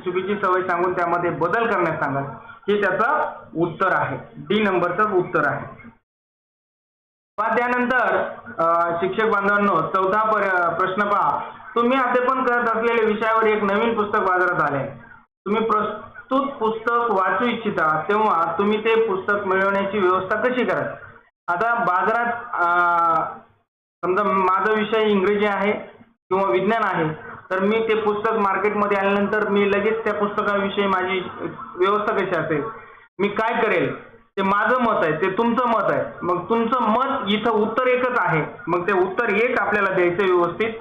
चुकीची सवय सांगून त्यामध्ये बदल करण्यास सांगाल, हे त्याचं उत्तर आहे. डी नंबरचं उत्तर आहे. त्यानंतर शिक्षक बांधवांनो, चौथा प्रश्न पहा. तुम्ही अध्यापन करत असलेल्या विषयावर एक नवीन पुस्तक बाजारात आले. तुम्ही प्रस्तुत पुस्तक वाचू इच्छिता, तेव्हा तुम्ही ते पुस्तक मिळवण्याची व्यवस्था कशी कराल? आता बाजारात समजा माझा विषय इंग्रजी आहे किंवा विज्ञान आहे, तर मी ते पुस्तक मार्केटमध्ये आल्यानंतर मी लगेच त्या पुस्तकाविषयी माझी व्यवस्था कशी असेल? मी काय करेल? ते माझं मत आहे, ते तुमचं मत आहे. मग तुमचं मत इथं उत्तर एकच आहे, मग ते उत्तर एक आपल्याला द्यायचं व्यवस्थित.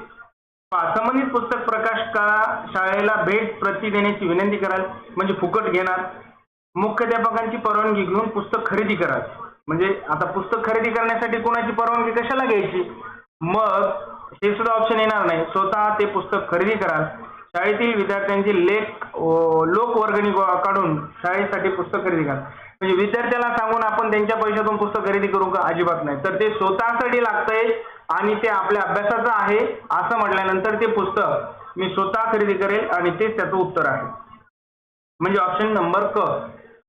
संबंधित पुस्तक प्रकाशकाला शाळेला भेट प्रती देण्याची विनंती कराल, म्हणजे फुकट घेणार. मुख्याध्यापकांची परवानगी घेऊन पुस्तक खरेदी कराल, म्हणजे आता पुस्तक खरेदी करण्यासाठी कोणाची परवानगी कशाला घ्यायची? मग हे सुद्धा ऑप्शन येणार नाही. स्वतः ते पुस्तक खरेदी कराल. शाळेतील विद्यार्थ्यांची लोकवर्गणी काढून शाळेसाठी पुस्तक खरेदी करा. म्हणजे विद्यार्थ्याला सांगून आपण त्यांच्या पैशातून पुस्तक खरेदी करू का? अजिबात नाही. तर ते स्वतःसाठी लागतंय आणि ते आपल्या अभ्यासाचं आहे असं म्हटल्यानंतर ते पुस्तक मी स्वतः खरेदी करेल आणि तेच त्याचं उत्तर आहे, म्हणजे ऑप्शन नंबर क.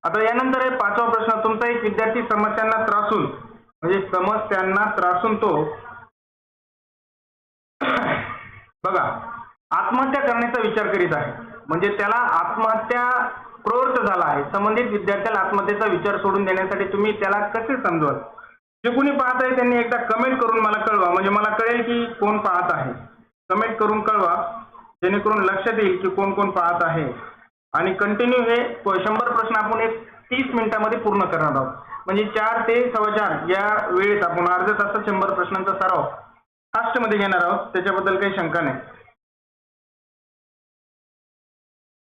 आता यानंतर आहे पाचवा प्रश्न. तुमचा एक विद्यार्थी समस्यांना त्रासून तो बघा आत्महत्या करण्याचा विचार करीत आहे, म्हणजे त्याला आत्महत्या प्रवृत्त झाला आहे. संबंधित विद्यार्थ्याला आत्महत्येचा विचार सोडून देण्यासाठी तुम्ही त्याला कसे समजवाल? जे कोणी पाहत आहे त्यांनी एकदा कमेंट करून मला कळवा, म्हणजे मला कळेल की कोण पाहत आहे. कमेंट करून कळवा, जेणेकरून लक्षात येईल की कोण कोण पाहत आहे. आणि कंटिन्यू हे 100 प्रश्न आपण 30 मिनिटांमध्ये पूर्ण करणार आहोत, म्हणजे 4 ते 4:15 या वेळेत आपण अर्ध्या तासात 100 प्रश्नांचा सराव फास्टमध्ये घेणार आहोत. त्याच्याबद्दल काही शंका नाही.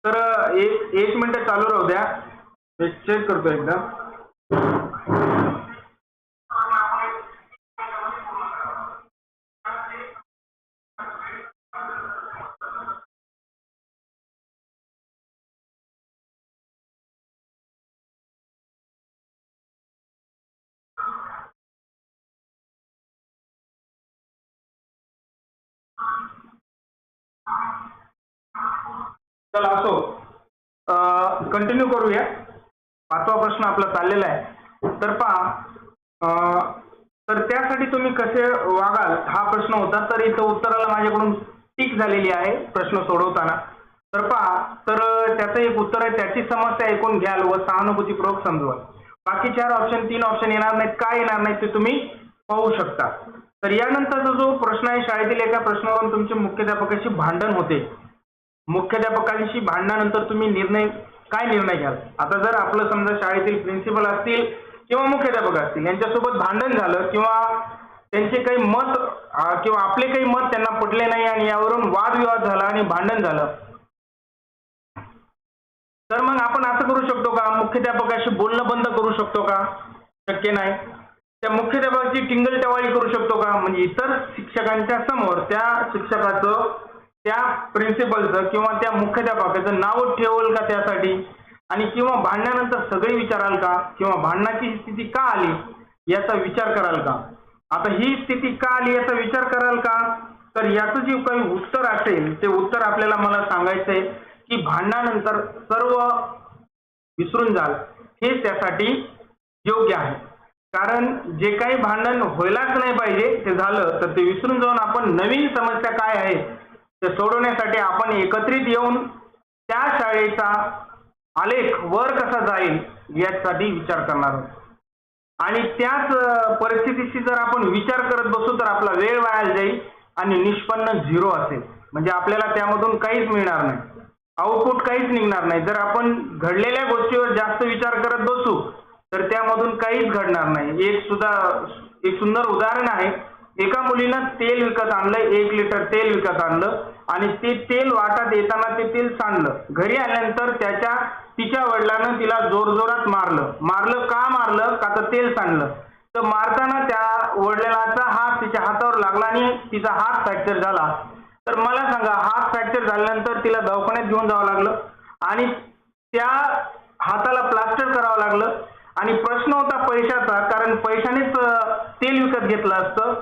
तर एक मिनिट चालू राहू द्या, चेक करतो एकदा. चला असो, कंटिन्यू करूया. पाचवा प्रश्न आपला चाललेला आहे. तर पहा, तर त्यासाठी तुम्ही कसे वागाल हा प्रश्न होता. तर इथं उत्तराला माझ्याकडून टिक झालेली आहे प्रश्न सोडवताना. तर पहा, तर त्याचं एक उत्तर आहे, त्याची समस्या ऐकून घ्याल व सहानुभूतीपूर्वक समजवाल. बाकी 3 ऑप्शन येणार नाहीत. काय येणार नाहीत ते तुम्ही पाहू शकता. तर यानंतरचा जो प्रश्न आहे, शाळेतील एका प्रश्नावरून तुमचे मुख्याध्यापकाशी भांडण होते. मुख्याध्यापकांशी भांडणानंतर तुम्ही काय निर्णय घ्याल? आता जर आपलं समजा शाळेतील प्रिन्सिपल असतील किंवा मुख्याध्यापक असतील यांच्यासोबत भांडण झालं किंवा त्यांचे काही मत किंवा आपले काही मत त्यांना पटले नाही आणि यावरून वादविवाद झाला आणि भांडण झालं, तर मग आपण असं करू शकतो का? मुख्याध्यापकाशी बोलणं बंद करू शकतो का? शक्य नाही. त्या मुख्याध्यापकाची टिंगलटवाळी करू शकतो का? म्हणजे इतर शिक्षकांच्या समोर त्या शिक्षकाचं, त्या प्रिन्सिपलचं किंवा त्या मुख्याध्यापकाचं नाव ठेवल का त्यासाठी? आणि किंवा भांडणानंतर सगळे विचाराल का? किंवा भांडणाची स्थिती का आली याचा विचार कराल का? आता ही स्थिती का आली याचा विचार कराल का? तर याचं जे काही उत्तर असेल ते उत्तर आपल्याला मला सांगायचंय की भांडणानंतर सर्व विसरून जाल, हे त्यासाठी योग्य आहे. कारण जे काही भांडण व्हायलाच नाही पाहिजे ते झालं, तर ते विसरून जाऊन आपण नवीन समस्या काय आहे ते सोडवण्यासाठी आपण एकत्रित येऊन त्या शाळेचा आलेख वर कसा जाईल यासाठी विचार करणार आहोत. आणि त्याच परिस्थितीशी जर आपण विचार करत बसू तर आपला वेळ वाया जाईल आणि निष्पन्न 0 असेल, म्हणजे आपल्याला त्यामधून काहीच मिळणार नाही, आउटपुट काहीच निघणार नाही. जर आपण घडलेल्या गोष्टीवर जास्त विचार करत बसू तर त्यामधून काहीच घडणार नाही. एक सुंदर उदाहरण आहे. एका मुलीनं तेल विकत आणलं, 1 लिटर तेल विकत आणलं आणि ते तेल वाटत येताना ते तेल सांडलं. घरी आल्यानंतर तिच्या वडिलांना तिला जोरजोरात मारलं का मारलं? का तर तेल सांडलं. तर मारताना त्या वडिलाचा हात तिच्या हातावर लागला आणि तिचा हात फ्रॅक्चर झाला. तर मला सांगा, हात फ्रॅक्चर झाल्यानंतर तिला दवाखान्यात घेऊन जावं लागलं आणि त्या हाताला प्लास्टर करावं लागलं आणि प्रश्न होता पैशाचा, कारण पैशानेच तेल विकत घेतलं असतं.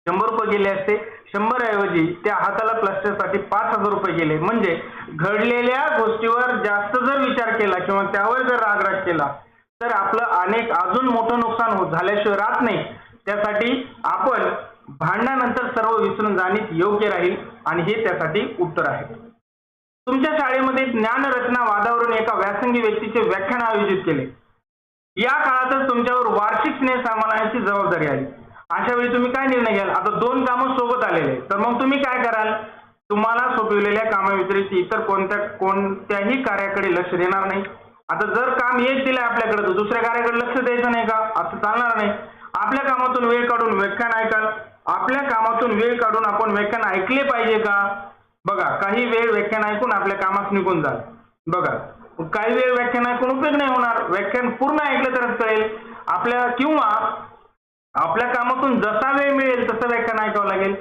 100 रुपये गेले असते. 100 ऐवजी त्या हाताला प्लास्टरसाठी 5,000 रुपये गेले. म्हणजे घडलेल्या गोष्टीवर जास्त जर विचार केला किंवा त्यावर जर राग केला तर आपलं अनेक अजून मोठं नुकसान झाल्याशिवाय राहत नाही. त्यासाठी आपण भांडणानंतर सर्व विसरून जाणे योग्य राहील आणि हे त्यासाठी उत्तर आहे. तुमच्या शाळेमध्ये ज्ञानरचना वादावरून एका व्यासंगी व्यक्तीचे व्याख्यान आयोजित केले. या काळातच तुमच्यावर वार्षिक स्नेह सांभाळण्याची जबाबदारी आली. अशा वेळी तुम्ही काय निर्णय घ्याल? आता दोन कामं सोबत आलेले तर मग तुम्ही काय कराल? तुम्हाला सोपविलेल्या कामाव्यतिरिक्त इतर कोणत्याही कार्याकडे लक्ष देणार नाही. आता जर काम एक दिलंय आपल्याकडे तर दुसऱ्या कार्याकडे लक्ष द्यायचं नाही का? असं चालणार नाही. आपल्या कामातून वेळ काढून व्याख्यान ऐकाल. आपल्या कामातून वेळ काढून आपण व्याख्यान ऐकले पाहिजे का? बघा, काही वेळ व्याख्यान ऐकून आपल्या कामात निघून जाल. बघा, काही वेळ व्याख्यान ऐकून उपयोग नाही होणार. व्याख्यान पूर्ण ऐकलं तरच कळेल आपल्या, किंवा आपल्या कामातून जसा वेळ मिळेल तसं व्याख्यान ऐकावं लागेल.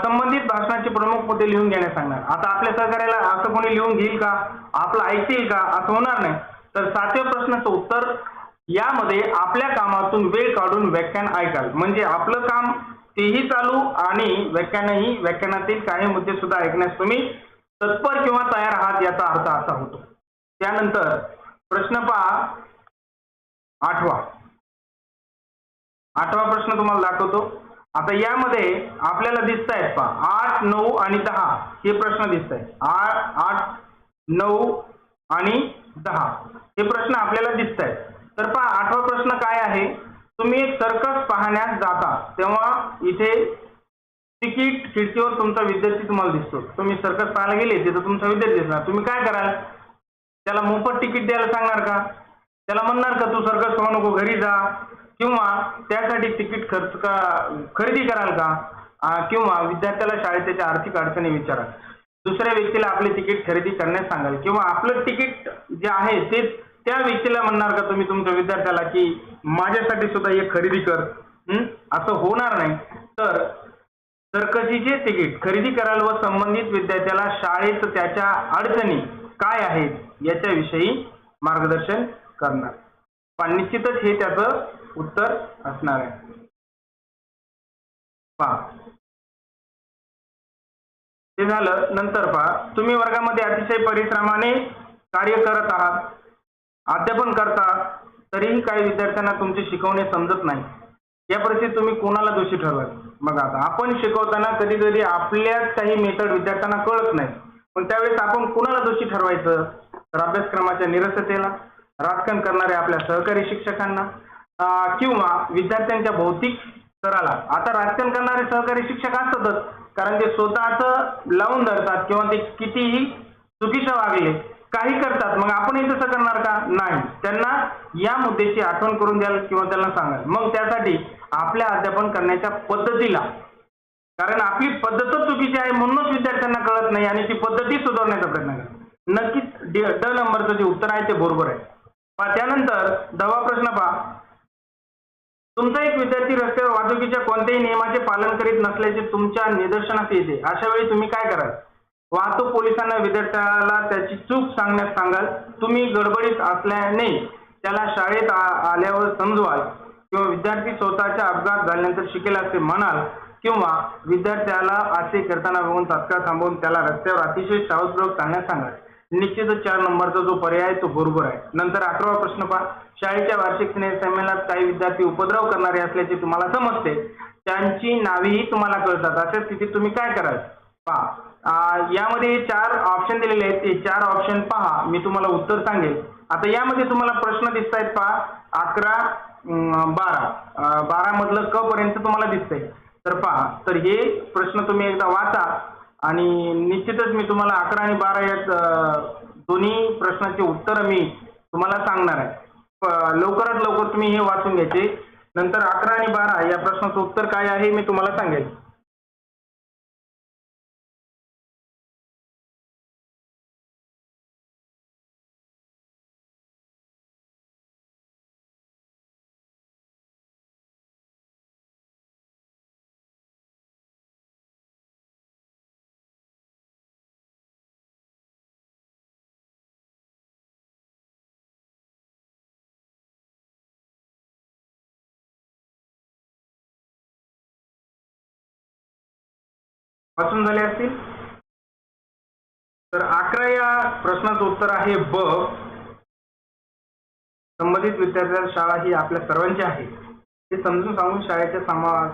संबंधित भाषणाचे प्रमुख मुद्दे लिहून घेण्यास सांगणार. आता आपल्या सहकार्याला असं कोणी लिहून घेईल का? आपलं ऐकतील का? असं होणार नाही. तर 7व्या प्रश्नाचं उत्तर, यामध्ये आपल्या कामातून वेळ काढून व्याख्यान ऐकाल. म्हणजे आपलं काम तेही चालू आणि व्याख्यानातील काही मुद्दे सुद्धा ऐकण्यास तुम्ही तत्पर किंवा तयार आहात याचा अर्थ असा होतो. त्यानंतर प्रश्न पहा 8वा प्रश्न तुम्हाला दाखवतो. आता यामध्ये आपल्याला दिसत आहेत पहा 8, 9 आणि 10 हे प्रश्न दिसत आहेत. 8, 9 आणि 10 हे प्रश्न आपल्याला दिसत आहेत. तर पहा 8वा प्रश्न काय आहे? तुम्ही एक सर्कस पाहण्यास जाता तेव्हा इथे तिकीट खिडकीवर तुमचा विद्यार्थी तुम्हाला दिसतो. तुम्ही सर्कस पाहायला गेले तिथं तुमचा विद्यार्थी दिसणार. तुम्ही काय कराल? त्याला मोफत तिकीट द्यायला सांगणार का? त्याला म्हणणार का तू सर्कस पाहू नको घरी जा? किंवा त्यासाठी तिकीट खरेदी कराल का? किंवा विद्यार्थ्याला शाळेत त्याच्या आर्थिक अडचणी विचाराल. दुसऱ्या व्यक्तीला आपले तिकीट खरेदी करण्यास सांगाल किंवा आपलं तिकीट जे आहे ते त्या व्यक्तीला म्हणणार का तुम्ही तुमच्या विद्यार्थ्याला की माझ्यासाठी सुद्धा एक खरेदी कर? असं होणार नाही. तर सर्कसीचे तिकीट खरेदी कराल व संबंधित विद्यार्थ्याला शाळेत त्याच्या अडचणी काय आहेत याच्याविषयी मार्गदर्शन करणार. पण निश्चितच हे त्याचं उत्तर असणार आहे. पहा, ते झालं. नंतर पहा, तुम्ही वर्गामध्ये अतिशय परिश्रमाने कार्य करत आहात, अध्यापन करता, तरीही काही विद्यार्थ्यांना तुमचे शिकवणे समजत नाही. या परिस्थितीत तुम्ही कोणाला दोषी ठरवाल? बघा, आता आपण शिकवताना कधी कधी आपल्याच काही मेथड विद्यार्थ्यांना कळत नाही, पण त्यावेळेस आपण कोणाला दोषी ठरवायचं? तर अभ्यासक्रमाच्या निरसतेला, राजकारण करणाऱ्या आपल्या सहकारी शिक्षकांना, किंवा विद्यार्थ्यांच्या भौतिक स्तराला. आता राजकारण करणारे सहकारी शिक्षक असतातच, कारण ते स्वतःच लावून धरतात किंवा ते कितीही चुकीचं वागले काही करतात. मग आपणही तसं करणार का? नाही. त्यांना या मुद्द्याची आठवण करून द्याल किंवा त्यांना सांगाल. मग त्यासाठी आपल्या अध्यापन करण्याच्या पद्धतीला, कारण आपली पद्धतच चुकीची आहे म्हणूनच विद्यार्थ्यांना कळत नाही आणि ती पद्धती सुधारण्याचा प्रयत्न करा. नक्कीच ड नंबरचं जे उत्तर आहे ते बरोबर आहे. त्यानंतर 10वा प्रश्न पहा. तुमचा एक विद्यार्थी रस्त्यावर वाहतुकीच्या कोणत्याही नियमाचे पालन करीत नसल्याचे तुमच्या निदर्शनास येते. अशा वेळी तुम्ही काय कराल? वाहतूक पोलिसांना विद्यार्थ्याला त्याची चूक सांगण्यास सांगाल. तुम्ही गडबडीत असल्याने त्याला शाळेत आल्यावर समजवाल किंवा विद्यार्थी स्वतःच्या अपघात झाल्यानंतर शिकेल असे म्हणाल किंवा विद्यार्थ्याला असे करताना बघून तात्काळ थांबवून त्याला रस्त्यावर अतिशय सावधपूर्वक चालण्यास सांगाल. निश्चितच 4 नंबरचा जो पर्याय तो बरोबर आहे. नंतर 11वा प्रश्न पहा. शाळेच्या वार्षिक स्नेह संमेलनात काही विद्यार्थी उपद्रव करणारे असल्याचे तुम्हाला समजते. त्यांची नावेही तुम्हाला कळतात. अशा स्थितीत तुम्ही काय कराल? पहा, यामध्ये 4 ऑप्शन दिलेले आहेत. ते 4 ऑप्शन पहा, मी तुम्हाला उत्तर सांगेल. आता यामध्ये तुम्हाला प्रश्न दिसत आहेत पहा. 11, 12 मधलं क पर्यंत तुम्हाला दिसतंय. तर पहा, तर हे प्रश्न तुम्ही एकदा वाचा आणि निश्चितच मी तुम्हाला 11 आणि 12 या दोन्ही प्रश्नाचे उत्तर मी तुम्हाला सांगणार आहे. लवकरात लवकर तुम्ही हे वाचून घ्यायचे. नंतर 11 आणि 12 या प्रश्नाचं उत्तर काय आहे मी तुम्हाला सांगेल. वाचून झाले असतील. तर 11 या प्रश्नाचं उत्तर आहे ब. संबंधित विद्यार्थ्यांची शाळा ही आपल्या सर्वांची आहे हे समजून सांगून शाळेच्या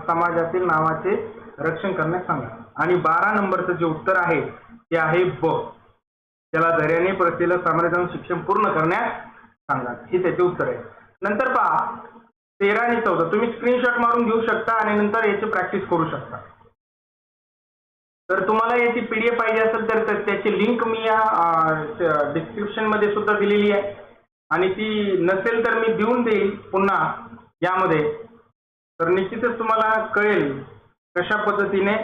समाजातील नावाचे रक्षण करण्यास सांगा. आणि 12 नंबरचं जे उत्तर आहे ते आहे ब. त्याला धैर्याने परिस्थितीला सामोरे जाऊन शिक्षण पूर्ण करण्यास सांगा, ही त्याचे उत्तर आहे. नंतर पहा 13 आणि 14 तुम्ही स्क्रीनशॉट मारून घेऊ शकता आणि नंतर याची प्रॅक्टिस करू शकता. तर तुम्हाला याची PDF पाहिजे असेल तर त्याची लिंक मी या डिस्क्रिप्शन मध्ये सुद्धा दिलेली आहे आणि ती नसेल तर मी देऊन देईल पुन्हा यामध्ये. तर निश्चितच तुम्हाला कळेल कशा पद्धतीने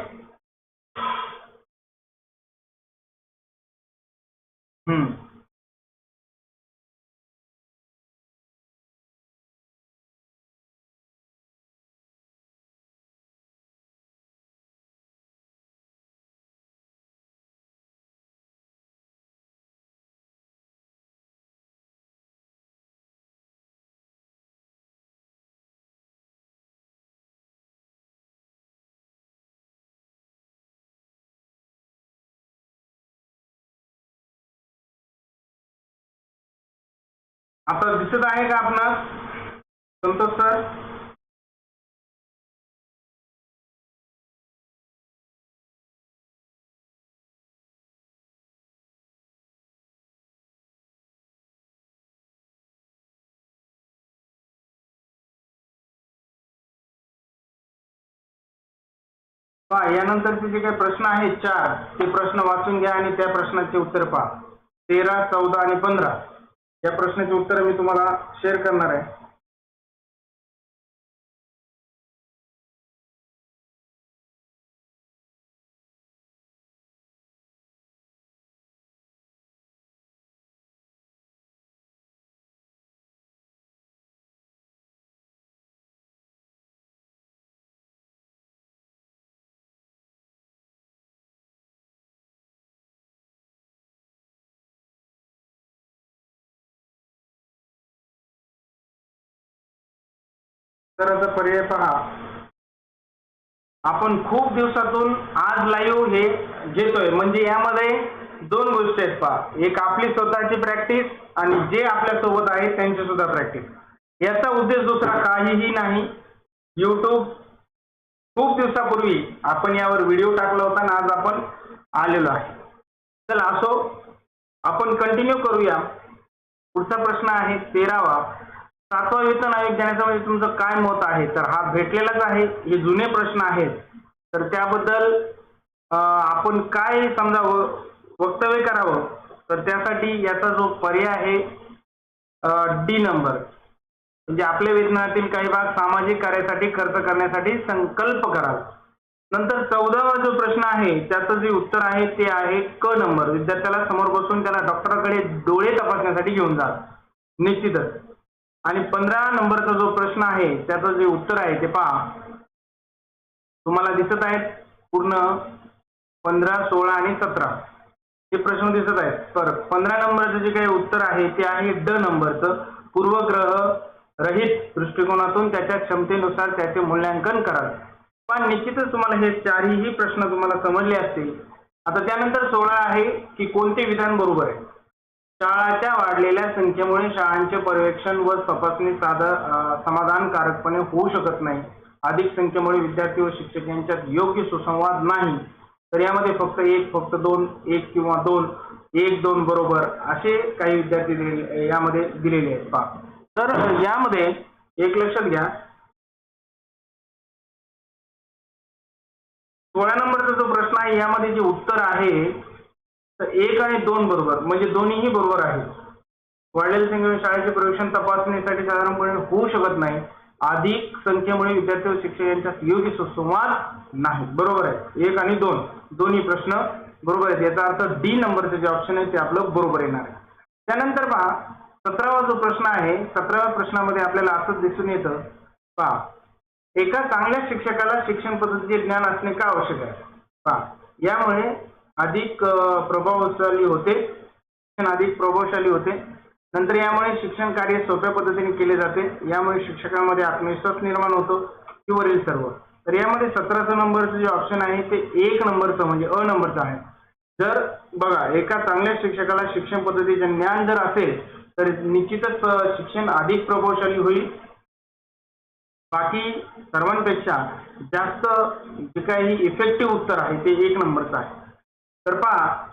आता दिसत आहे का आपणास संतोष सर? यानंतरचे जे काही प्रश्न आहेत 4 ते प्रश्न वाचून घ्या आणि त्या प्रश्नाचे उत्तर पहा. 13, 14 आणि 15 या प्रश्नाचे उत्तर मी तुम्हाला शेअर करणार आहे. तर आता पर्याय पहा. आपण खूप दिवसातून आज लाईव्ह हे घेतोय म्हणजे यामध्ये 2 गोष्टी आहेत पहा. एक आपली स्वतःची प्रॅक्टिस आणि जे आपल्या सोबत आहेत त्यांची सुद्धा प्रॅक्टिस. याचा उद्देश दुसरा काहीही नाही. YouTube खूप दिवसापूर्वी आपण यावर व्हिडिओ टाकला होता आणि आज आपण आलेलो आहे. चला असो आपण कंटिन्यू करूया. पुढचा प्रश्न आहे 13वा. 7वा वेतन आयोग देण्याचं तुमचं काय मत आहे? तर हा भेटलेलाच आहे. हे जुने प्रश्न आहेत तर त्याबद्दल आपण काय समजा वक्तव्य करावं. तर त्यासाठी याचा जो पर्याय आहे डी नंबर म्हणजे आपल्या वेतनातील काही भाग सामाजिक कार्यासाठी खर्च करण्यासाठी संकल्प करावा. नंतर 14वा जो प्रश्न आहे त्याचं जे उत्तर आहे ते आहे क नंबर. विद्यार्थ्याला समोर बसून त्याला डॉक्टरांकडे डोळे तपासण्यासाठी घेऊन जा. निश्चितच. आणि 15 नंबरचा जो प्रश्न आहे त्याचं जे उत्तर आहे ते पहा. तुम्हाला दिसत आहेत पूर्ण 15, 16 आणि 17 हे प्रश्न दिसत आहेत. तर 15 नंबरचं जे काही उत्तर आहे ते आहे ड नंबरचं. पूर्वग्रह रहित दृष्टिकोनातून त्याच्या क्षमतेनुसार त्याचे मूल्यांकन करावे. पण निश्चितच तुम्हाला हे 4ही प्रश्न तुम्हाला समजले असतील. आता त्यानंतर 16 आहे की कोणते विधान बरोबर आहे? शाळांच्या वाढलेल्या संख्येमुळे शाळांचे पर्यवेक्षण व तपासणी समाधानकारकपणे होऊ शकत नाही. अधिक संख्येमुळे विद्यार्थी व शिक्षक यांच्यात योग्य सुसंवाद नाही. तर यामध्ये फक्त 1, फक्त 2, 1 किंवा 2, 1, 2 बरोबर असे काही विद्यार्थी यामध्ये दिलेले आहेत पहा. तर यामध्ये एक लक्षात घ्या 16 नंबरचा जो प्रश्न आहे यामध्ये जे उत्तर आहे तर 1 आणि 2 बरोबर म्हणजे दोन्हीही बरोबर आहे. वाढलेल्या संख्येमुळे शाळेचे पर्यवेक्षण तपासणीसाठी साधारणपणे होऊ शकत नाही. अधिक संख्येमुळे विद्यार्थी व शिक्षक यांच्यात योग्य सुसंवाद नाही. बरोबर आहे. 1 आणि 2 दोन्ही प्रश्न बरोबर आहेत. याचा अर्थ डी नंबरचे जे ऑप्शन आहे ते आपलं बरोबर येणार आहे. त्यानंतर पहा 17वा जो प्रश्न आहे 17व्या प्रश्नामध्ये आपल्याला असं दिसून येतं पहा. एका चांगल्या शिक्षकाला शिक्षण पद्धतीचे ज्ञान असणे का आवश्यक आहे? पहा यामुळे अधिक प्रभावशाली होते. शिक्षण अधिक प्रभावशाली होते. नंतर यामुळे शिक्षण कार्य सोप्या पद्धतीने केले जाते. यामुळे शिक्षकांमध्ये आत्मविश्वास निर्माण होतो. वरील सर्व तर यामध्ये 17 नंबरचं जे ऑप्शन आहे ते 1 नंबरचं म्हणजे अ नंबरचं आहे. जर बघा एका चांगल्या शिक्षकाला शिक्षण पद्धतीचे ज्ञान जर असेल तर निश्चितच शिक्षण अधिक प्रभावशाली होईल. बाकी सर्वांपेक्षा जास्त जे काही इफेक्टिव्ह उत्तर आहे ते 1 नंबरचं आहे. तर पहा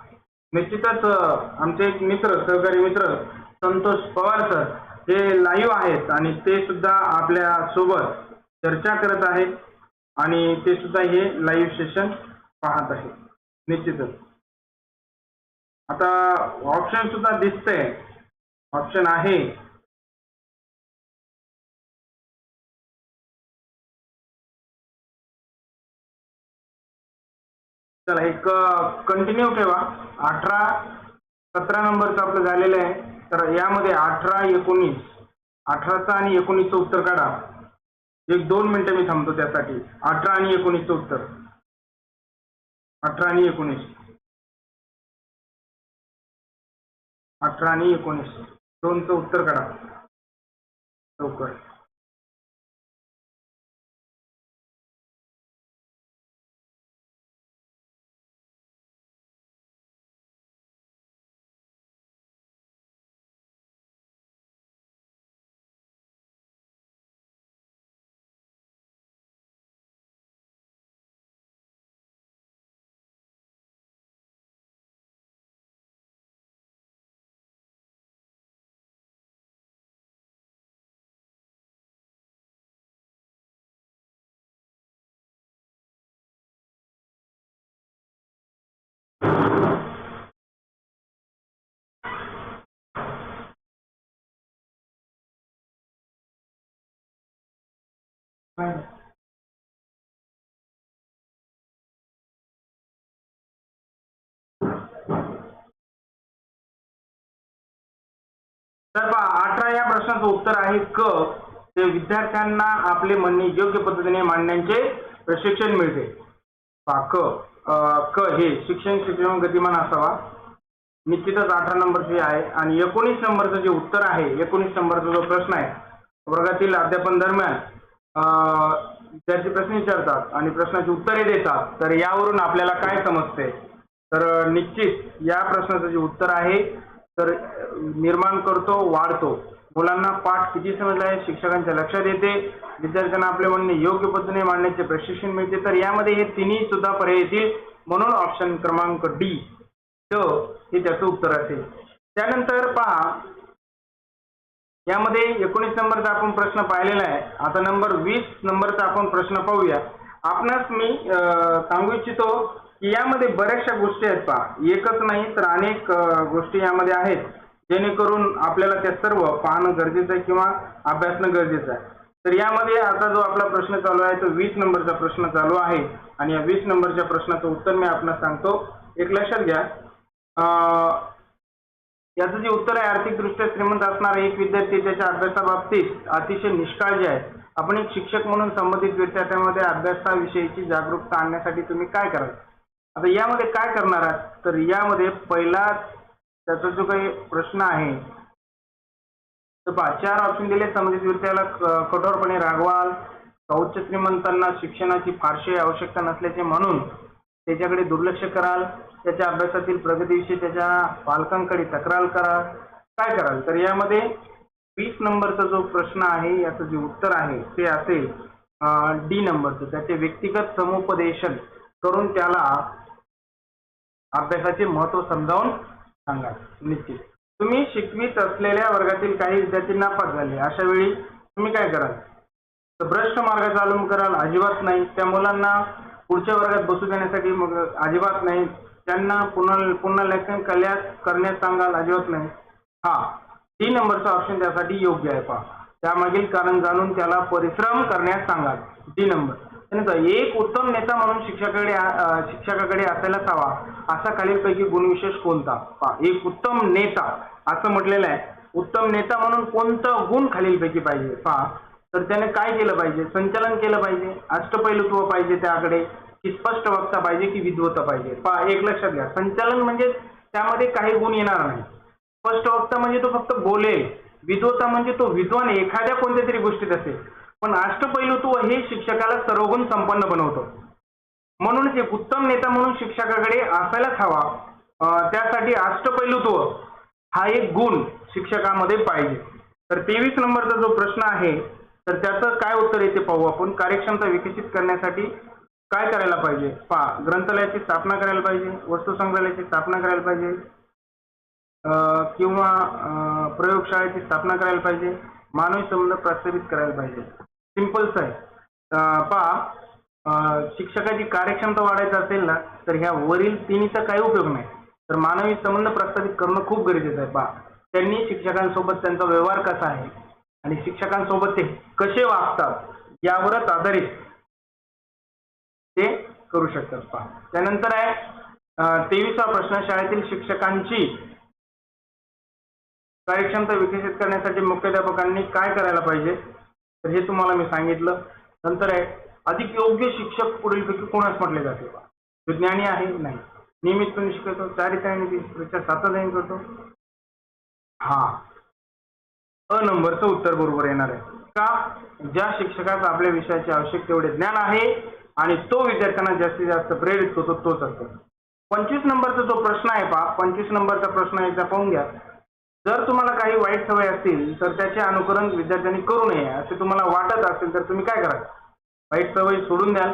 निश्चितच आमचे एक मित्र सहकारी मित्र संतोष पवार सर हे लाईव्ह आहेत आणि ते सुद्धा आपल्या सोबत चर्चा करत आहेत आणि ते सुद्धा हे लाईव्ह सेशन पाहत आहेत. निश्चितच आता ऑप्शन सुद्धा दिसतंय, ऑप्शन आहे. चला एक कंटिन्यू ठेवा. 18 17 नंबरचं आपलं झालेलं आहे. तर यामध्ये 18 19 18चं आणि 19चं उत्तर काढा. एक 2 मिनिटं मी थांबतो त्यासाठी. 18 आणि 19चं उत्तर. 18 आणि 19 18 आणि 19 दोनचं उत्तर काढा लवकर. तर पहा 18 या प्रश्नाचं उत्तर आहे क. ते विद्यार्थ्यांना आपले म्हणणे योग्य पद्धतीने मांडण्याचे प्रशिक्षण मिळते. पहा क हे शिक्षण गतिमान असावा. निश्चितच 18 नंबरचे आहे. आणि 19 नंबरचं जे उत्तर आहे 19 नंबरचा जो प्रश्न आहे वर्गातील अध्यापन दरम्यान विद्यार्थी प्रश्न विचारतात आणि प्रश्नाची उत्तरे देतात. तर यावरून आपल्याला काय समजते तर निश्चित या प्रश्नाचं जे उत्तर आहे तर निर्माण करतो वाढतो. मुलांना पाठ किती समजला आहे शिक्षकांच्या लक्षात येते. विद्यार्थ्यांना आपले म्हणणे योग्य पद्धतीने मांडण्याचे प्रशिक्षण मिळते. तर यामध्ये हे तिन्ही सुद्धा पर्याय येतील. म्हणून ऑप्शन क्रमांक डी हे त्याचं उत्तर असेल. त्यानंतर पहा यामध्ये 19 नंबरचा आपण प्रश्न पाहिलेला आहे. आता नंबर 20 नंबरचा आपण प्रश्न पाहूया. आपणास मी सांगू इच्छितो की यामध्ये बऱ्याचशा गोष्टी आहेत. पहा एकच नाही तर अनेक गोष्टी यामध्ये आहेत जेणेकरून आपल्याला त्या सर्व पाहणं गरजेचं आहे किंवा अभ्यासणं गरजेचं आहे. तर यामध्ये आता जो आपला प्रश्न चालू आहे तो 20 नंबरचा प्रश्न चालू आहे आणि या 20 नंबरच्या प्रश्नाचं उत्तर मी आपणास सांगतो. एक लक्षात घ्या. याचं जे उत्तर आहे आर्थिकदृष्ट्या श्रीमंत असणारा एक विद्यार्थी त्याच्या अभ्यासाबाबतीत अतिशय निष्काळजी आहे. आपण एक शिक्षक म्हणून संबंधित विद्यार्थ्यांमध्ये अभ्यासाविषयीची जागरूकता आणण्यासाठी तुम्ही काय कराल. आता यामध्ये काय करणार आहात तर यामध्ये पहिला त्याचा जो काही प्रश्न आहे तर पहा 4 ऑप्शन दिले. संबंधित विद्यार्थ्याला कठोरपणे रागवाल. उच्च श्रीमंतांना शिक्षणाची फारशी आवश्यकता नसल्याचे म्हणून त्याच्याकडे दुर्लक्ष कराल. त्याच्या अभ्यासातील प्रगतीविषयी त्याच्या पालकांकडे तक्रार करा. काय कराल तर यामध्ये 20 नंबरचा जो प्रश्न आहे याचं जे उत्तर आहे ते असेल डी नंबरचं. त्याचे व्यक्तिगत समुपदेशन करून त्याला अभ्यासाचे महत्त्व समजावून सांगा. निश्चित तुम्ही शिकवित असलेल्या वर्गातील काही विद्यार्थी नापास झाले. अशा वेळी तुम्ही काय कराल तर भ्रष्ट मार्गाचा अवलंब कराल. अजिबात नाही. त्या मुलांना पुढच्या वर्गात बसू देण्यासाठी मग अजिबात नाही. त्यांना पुन्हा लेखन करण्यास सांगाल. अजिबात नाही. डी नंबरचा ऑप्शन त्यासाठी योग्य आहे. पहा त्यामागील कारण जाणून त्याला परिश्रम करण्यास सांगाल. D number. त्यानंतर एक उत्तम नेता म्हणून शिक्षकाकडे असायलाच हवा असा खालीलपैकी गुणविशेष कोणता. पहा एक उत्तम नेता असं म्हटलेलं आहे. उत्तम नेता म्हणून कोणतं गुण खालीलपैकी पाहिजे. पहा तर त्याने काय केलं पाहिजे. संचालन केलं पाहिजे. अष्टपैलुत्व पाहिजे त्याकडे की स्पष्ट वक्ता पाहिजे की विद्वत्ता पाहिजे. पहा एक लक्षात घ्या. संचालन म्हणजे त्यामध्ये काही गुण येणार नाही. स्पष्ट वक्ता म्हणजे तो फक्त बोलेल. विद्वत्ता म्हणजे तो विद्वान एखाद्या कोणत्या तरी गोष्टीत असेल. पण अष्टपैलुत्व हे शिक्षकाला सर्वगुण संपन्न बनवतं. म्हणूनच एक उत्तम नेता म्हणून शिक्षकाकडे असायलाच हवा. त्यासाठी अष्टपैलुत्व हा एक गुण शिक्षकामध्ये पाहिजे. तर 23 नंबरचा जो प्रश्न आहे तर त्याचं काय उत्तर येते पाहू आपण. कार्यक्षमता विकसित करण्यासाठी काय करायला पाहिजे. पहा, ग्रंथालयाची स्थापना करायला पाहिजे, वस्तू संग्रहालयाची स्थापना करायला पाहिजे, किंवा प्रयोगशाळेची स्थापना करायला पाहिजे, मानवी संबंध प्रस्थापित करायला पाहिजे. सिंपलच आहे. पहा, शिक्षकाची कार्यक्षमता वाढायची असेल ना तर ह्या वरील तिन्हीचा काही उपयोग नाही. तर मानवी संबंध प्रस्थापित करणं खूप गरजेचं आहे. पहा, त्यांनी शिक्षकांसोबत त्यांचा व्यवहार कसा आहे आणि शिक्षकांसोबत ते कसे वागतात यावरच आधारित ते करू शकतात. पहा, त्यानंतर आहे 23वा प्रश्न. शाळेतील शिक्षकांची कार्यक्षमता विकसित करण्यासाठी मुख्याध्यापकांनी काय करायला पाहिजे. तर हे तुम्हाला मी सांगितलं. नंतर आहे अधिक योग्य शिक्षक पुढीलपैकी कोणास म्हटले जाते. विज्ञानी आहे नाही, नियमितपणे शिकवतो, चारित्र्याने सातत्याने करतो. हा, अ नंबरचं उत्तर बरोबर येणार आहे. का? ज्या शिक्षकाचं आपल्या विषयाचे आवश्यक तेवढे ज्ञान आहे आणि तो विद्यार्थ्यांना जास्तीत जास्त प्रेरित करतो तोच असतो. 25 नंबरचा जो प्रश्न आहे पहा, 25 नंबरचा प्रश्न एकदा पाहून घ्या. जर तुम्हाला काही वाईट सवय असतील तर त्याचे अनुकरण विद्यार्थ्यांनी करू नये असे तुम्हाला वाटत असेल तर तुम्ही काय कराल. वाईट सवय सोडून द्याल.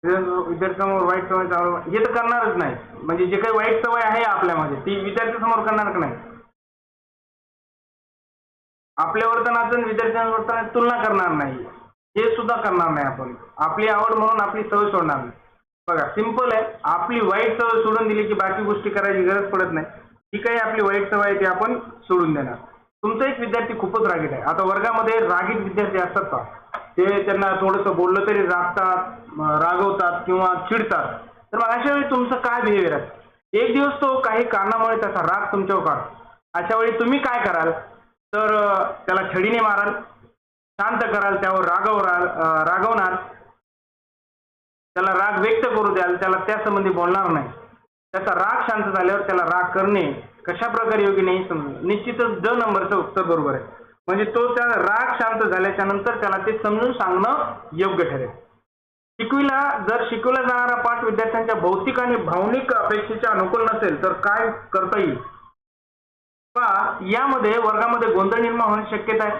विद्यार्थ्यांसमोर वाईट सवय हे तर करणारच नाही. म्हणजे जे काही वाईट सवय आहे आपल्यामध्ये ती विद्यार्थ्यांसमोर करणार नाही. आपल्या वर्तनाचं विद्यार्थ्यांच्या वर्तनाची तुलना करणार नाही, हे सुद्धा करणार नाही आपण. आपली आवड म्हणून आपली सवय सोडणार नाही. बघा, सिंपल आहे. आपली वाईट सवय सोडून दिली की बाकी गोष्टी करायची गरज पडत नाही. जी काही आपली वाईट सवय आहे ती आपण सोडून देणार. तुमचा एक विद्यार्थी खूपच रागीट आहे. आता वर्गामध्ये रागीट विद्यार्थी असतात का, ते त्यांना थोडंसं बोललं तरी रागतात, रागवतात किंवा चिडतात. तर मग अशा वेळी तुमचं काय बिहेवियर आहे. एक दिवस तो काही कारणामुळे त्याचा राग तुमच्यावर काढतो. अशा वेळी तुम्ही काय कराल तर त्याला छडीने माराल, शांत कराल, त्यावर रागवणार, त्याला राग व्यक्त करू द्याल, त्याला त्या संबंधी बोलणार नाही. त्याचा राग शांत झाल्यावर त्याला राग करणे कशा प्रकारे योग्य नाही समजून निश्चितच ड नंबरचं उत्तर बरोबर आहे. म्हणजे तो त्या राग शांत झाल्याच्या नंतर त्याला ते समजून सांगणं योग्य ठरेल. जर शिकवला जाणारा पाठ विद्यार्थ्यांच्या भौतिक आणि भावनिक अपेक्षेच्या अनुकूल नसेल तर काय करता येईल. पहा, यामध्ये वर्गामध्ये गोंधळ निर्माण होण्याची शक्यता आहे.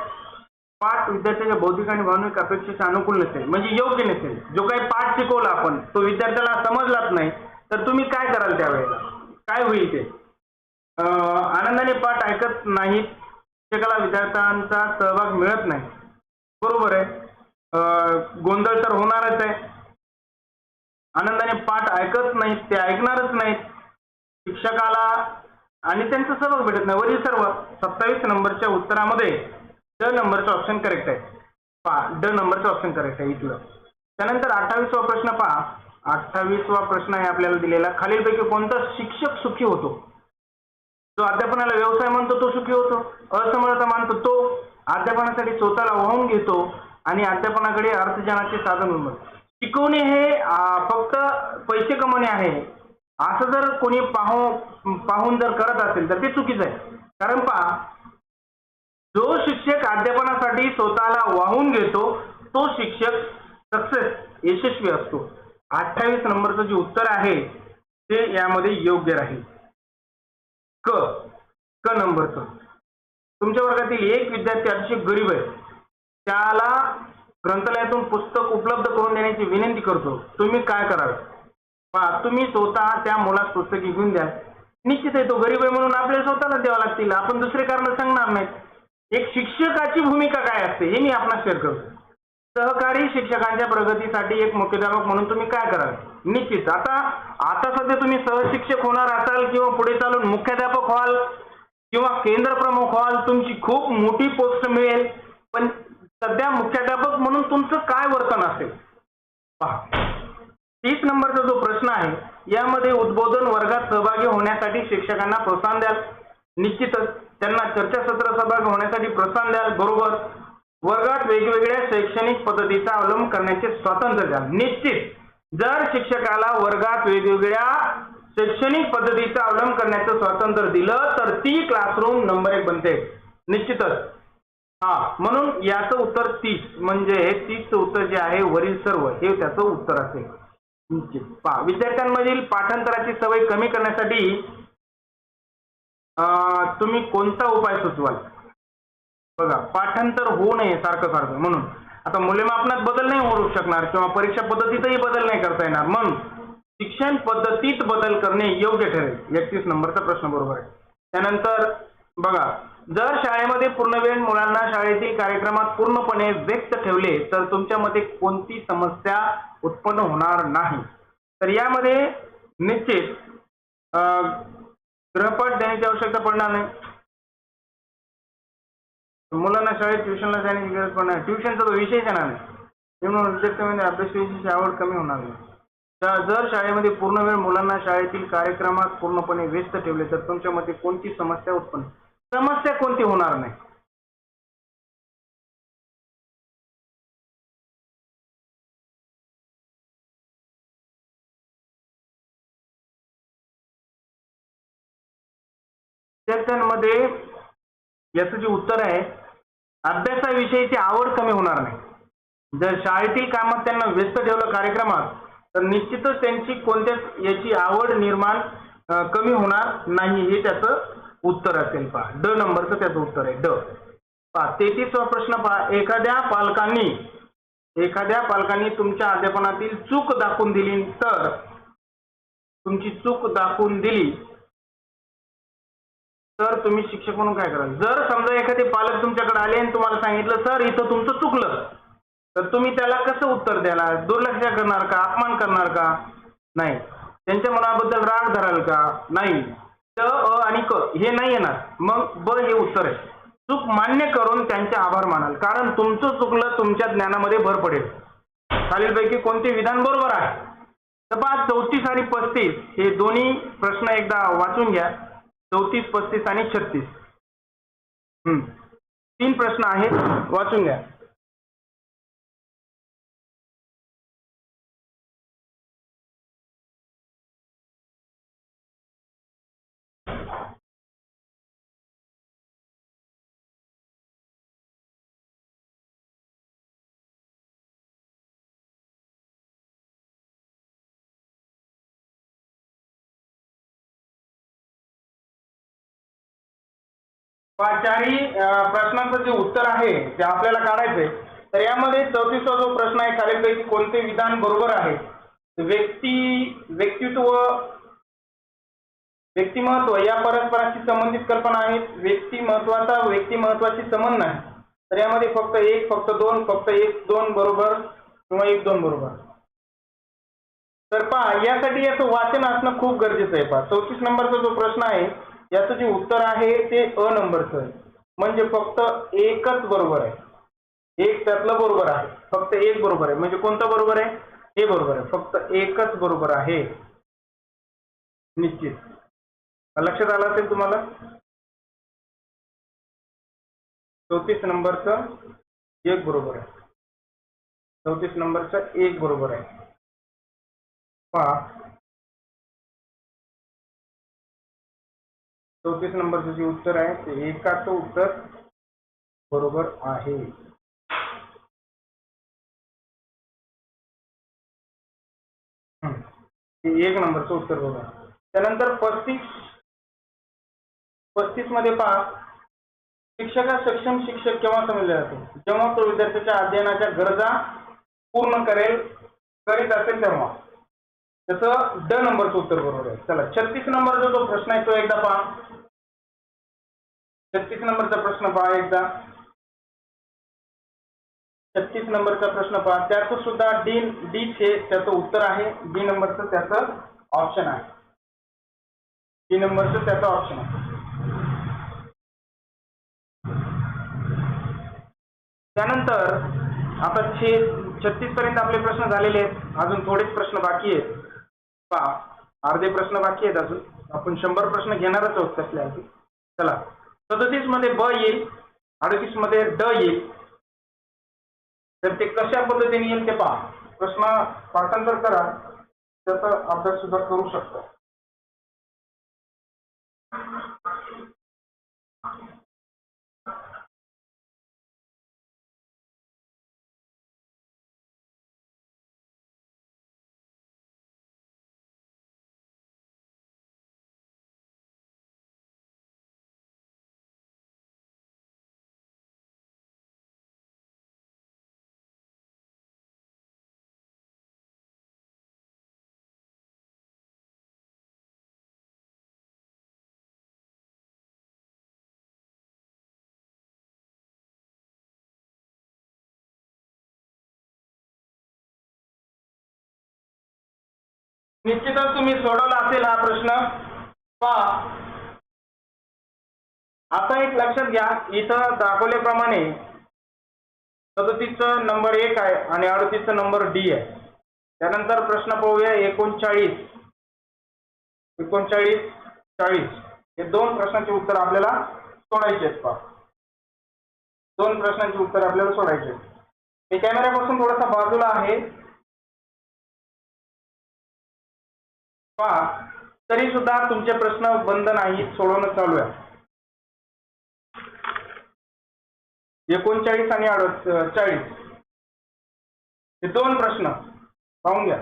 पाठ विद्यार्थ्याच्या बौद्धिक आणि भावनिक अपेक्षेच्या अनुकूल नसेल म्हणजे योग्य नसेल. जो काही पाठ शिकवला आपण तो विद्यार्थ्याला समजलाच नाही तर तुम्ही काय कराल त्यावेळेला. काय होईल ते. आनंदाने पाठ ऐकत नाहीत, शिक्षकाला विद्यार्थ्यांचा सहभाग मिळत नाही. बरोबर आहे. गोंधळ तर होणारच आहे. आनंदाने पाठ ऐकत नाहीत, ते ऐकणारच नाहीत, शिक्षकाला आणि त्यांचा सहभाग भेटत नाही. वरील सर्व 27 नंबरच्या उत्तरामध्ये ड नंबरचं ऑप्शन करेक्ट आहे. पहा, ड नंबरचं ऑप्शन करेक्ट आहे इथलं. त्यानंतर 28वा प्रश्न पहा. 28वा प्रश्न आहे आपल्याला दिलेला. खालीलपैकी कोणता शिक्षक सुखी होतो. जो अध्यापनाला व्यवसाय मानतो तो सुखी होतो. असमर्थ मानतो तो अध्यापनासाठी स्वतःला वाहून घेतो आणि अध्यापनाकडे अर्थजनाचे साधन बनवतो. शिकवणे हे फक्त पैसे कमवणे आहे असं जर कोणी पाहून जर करत असेल तर ते चुकीचं आहे. कारण पहा, जो शिक्षक अध्यापनासाठी स्वतःला वाहून घेतो तो शिक्षक यशस्वी असतो. 28 नंबरचं जे उत्तर आहे ते यामध्ये योग्य राहील. क नंबरचं. तुमच्या वर्गातील एक विद्यार्थी अतिशय गरीब आहे, त्याला ग्रंथालयातून पुस्तक उपलब्ध करून देण्याची विनंती करतो. तुम्ही काय कराल. पहा, तुम्ही स्वतः त्या मुलास पुस्तके घेऊन द्या. निश्चित आहे तो गरीब आहे म्हणून आपल्याला स्वतःला द्यावं लागतील. आपण दुसरे कारण सांगणार नाहीत. एक शिक्षकाची भूमिका काय असते हे मी आपणास शेअर करतो. सहकारी शिक्षकांच्या प्रगतीसाठी एक मुख्याध्यापक म्हणून तुम्ही काय कराल. निश्चित आता सध्या तुम्ही सहशिक्षक होणार असाल किंवा पुढे चालून मुख्याध्यापक व्हाल किंवा केंद्र प्रमुख व्हाल, तुमची खूप मोठी पोस्ट मिळेल. पण सध्या मुख्याध्यापक म्हणून तुमचं काय वर्तन असेल. पहा, 30 नंबरचा जो प्रश्न आहे यामध्ये उद्बोधन वर्गात सहभागी होण्यासाठी शिक्षकांना प्रोत्साहन द्याल. निश्चितच त्यांना चर्चासत्र सहभागी होण्यासाठी प्रोत्साहन द्याल. बरोबर. वर्गात वेगवेगळ्या शैक्षणिक पद्धतीचा अवलंब करण्याचे स्वातंत्र्य द्याल. निश्चित जर शिक्षकाला वर्गात वेगवेगळ्या शैक्षणिक पद्धतीचा अवलंब करण्याचं स्वातंत्र्य दिलं तर ती क्लासरूम नंबर 1 बनते. निश्चितच. हा, म्हणून याचं उत्तर 30, म्हणजे 30चं उत्तर जे आहे वरील सर्व हे त्याचं उत्तर असेल. निश्चित. पहा, विद्यार्थ्यांमधील पाठांतराची सवय कमी करण्यासाठी तुम्ही कोणता उपाय सुचवाल? बघा, पाठांतर होऊ नये सारखं सारखं, म्हणून आता मूल्यमापनात बदल नाही होऊ शकणार किंवा परीक्षा पद्धतीतही बदल नाही करता येणार, म्हणून शिक्षण पद्धतीत बदल करणे योग्य ठरेल. 31 नंबरचा प्रश्न बरोबर आहे. त्यानंतर बघा, जर शाळेमध्ये पूर्णवेळ मुलांना शाळेतील कार्यक्रमात पूर्णपणे व्यस्त ठेवले तर तुमच्या मते कोणती समस्या उत्पन्न होणार नाही? तर यामध्ये निश्चित गृहपाठ देण्याची आवश्यकता पडणार नाही. मुलांना शाळेत ट्युशनला जाण्याची गरज पडणार नाही. ट्युशनचा तो विषयच येणार नाही. म्हणून विद्यार्थ्यांमध्ये अभ्यासाची आवड कमी होणार नाही. जर शाळेमध्ये पूर्ण वेळ मुलांना शाळेतील कार्यक्रमात पूर्णपणे व्यस्त ठेवले तर तुमच्या मते कोणती समस्या उत्पन्न? समस्या कोणती होणार नाही. विद्यार्थ्यांमध्ये याचं जे उत्तर आहे, अभ्यासाविषयीची आवड कमी होणार नाही. जर शाळेतील कामात त्यांना व्यस्त ठेवलं कार्यक्रमात तर निश्चितच त्यांची कोणत्याच याची आवड निर्माण कमी होणार नाही, हे त्याचं उत्तर असेल. पहा, ड नंबरचं त्याचं उत्तर आहे, ड. पहा, 33वा प्रश्न पहा, एखाद्या पालकांनी तुमच्या अध्यापनातील चूक दाखवून दिली तर तुमची चूक दाखवून दिली तर तुम्ही शिक्षक म्हणून काय कराल? जर समजा एखादे पालक तुमच्याकडे आले आणि तुम्हाला सांगितलं सर इथं तुमचं चुकलं, तर तुम्ही त्याला कसं उत्तर द्याल? दुर्लक्ष करणार का? अपमान करणार का? नाही. त्यांच्या मनाबद्दल राग धराल का? नाही. ट, अ आणि क हे नाही येणार. मग ब हे उत्तर आहे. चूक मान्य करून त्यांचे आभार मानाल, कारण तुमचं चुकलं तुमच्या ज्ञानामध्ये भर पडेल. खालीलपैकी कोणते विधान बरोबर आहे? तर पहा, 34 आणि 35 हे दोन्ही प्रश्न एकदा वाचून घ्या. 34, 35 आणि 36. 3 प्रश्न आहेत, वाचून घ्या. चारही प्रश्नांचं जे उत्तर आहे ते आपल्याला काढायचंय. तर यामध्ये 34वा जो प्रश्न आहे, खालीलपैकी कोणते विधान बरोबर आहे? व्यक्तिमत्व या परस्पराशी संबंधित कल्पना आहेत. व्यक्तिमत्वाचा व्यक्तिमत्वाशी संबंध नाही. तर यामध्ये फक्त 1, फक्त 2, फक्त 1, 2 बरोबर किंवा 1, 2 बरोबर. तर पहा, यासाठी याचं वाचन असणं खूप गरजेचं आहे. पहा, 34 नंबरचा जो प्रश्न आहे याचं जे उत्तर आहे ते अ नंबरचं आहे, म्हणजे फक्त एकच बरोबर आहे. एक त्यातलं बरोबर आहे, फक्त एक बरोबर आहे. म्हणजे कोणतं बरोबर आहे? हे बरोबर आहे. फक्त एकच बरोबर आहे. निश्चित लक्षात आलं असेल तुम्हाला. 34 नंबरचं एक बरोबर आहे. 34 नंबरचं एक बरोबर आहे. पहा, 34 नंबरचं जे उत्तर आहे ते एकाचं उत्तर बरोबर आहे. एक नंबरचं उत्तर बरोबर. त्यानंतर 35 मध्ये पहा, शिक्षकास सक्षम शिक्षक केव्हा समजले जाते? जेव्हा तो विद्यार्थ्याच्या अध्ययनाच्या गरजा पूर्ण करीत असेल तेव्हा. त्याचं ड नंबरचं उत्तर बरोबर आहे. चला, 36 नंबरचा जो प्रश्न आहे तो एकदा पहा. 36 नंबरचा प्रश्न पहा एकदा. 36 नंबरचा प्रश्न पहा. त्याचं सुद्धा डी हे त्याचं उत्तर आहे. डी नंबरचं त्याचं ऑप्शन आहे. डी नंबरचं त्याचं ऑप्शन आहे. त्यानंतर आता 36 पर्यंत आपले प्रश्न झालेले आहेत. अजून थोडेच प्रश्न बाकी आहेत. पहा, अर्धे प्रश्न बाकी आहेत अजून. आपण 100 प्रश्न घेणारच आहोत कसल्या. चला, 37 मध्ये ब येईल, 38 मध्ये ड येईल. तर ते कशा पद्धतीने येईल ते पहा. प्रश्न पाठांतर करा, त्याचा अभ्यास सुद्धा करू शकता. निश्चितच तुम्ही सोडवला असेल हा प्रश्न. पहा, आता एक लक्षात घ्या, इथं दाखवल्याप्रमाणे 37 नंबर 1 आहे आणि 38 नंबर डी आहे. त्यानंतर प्रश्न पाहूया 39, 40 हे दोन प्रश्नांचे उत्तर आपल्याला सोडायचे आहेत. पहा, दोन प्रश्नांची उत्तर आपल्याला सोडायचे आहेत. हे कॅमेऱ्यापासून थोडासा बाजूला आहे. पहा, तरी सुद्धा तुमचे प्रश्न बंद नाहीत, सोडवणं चालू आहे. 39 आणि 40 हे दोन प्रश्न पाहून घ्या.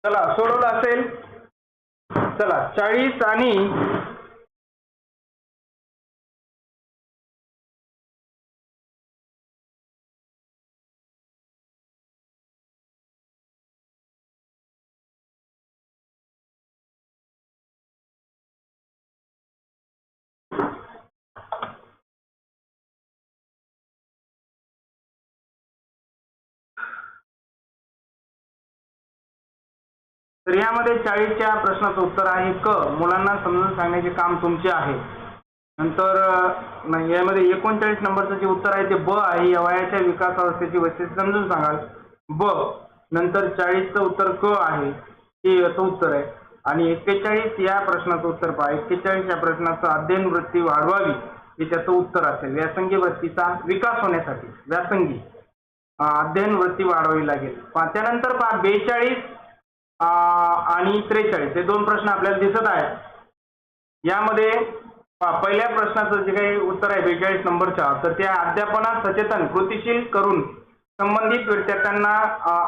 चला, सोडवलं असेल. चला, 40 आणि तर यामध्ये 40च्या प्रश्नाचं उत्तर आहे क. मुलांना समजून सांगण्याचे काम तुमचे आहे. नंतर यामध्ये 39 नंबरचं जे उत्तर आहे ते ब आहे. या वयाच्या विकास अवस्थेची वैशिष्ट्ये समजून सांगाल, ब. नंतर 40चं उत्तर क आहे, हे याचं उत्तर आहे. आणि 41 या प्रश्नाचं उत्तर पहा. 41 या प्रश्नाचं अध्ययन वृत्ती वाढवावी हे त्याचं उत्तर असेल. व्यासंगी वृत्तीचा विकास होण्यासाठी व्यासंगी अध्ययन वृत्ती वाढवावी लागेल. त्यानंतर पहा 42 आणि 43 हे दोन प्रश्न आपल्याला दिसत आहेत. यामध्ये पहिल्या प्रश्नाचं जे काही उत्तर आहे 42 नंबरचा, तर त्या अध्यापनात सचेतन कृतीशील करून संबंधित विद्यार्थ्यांना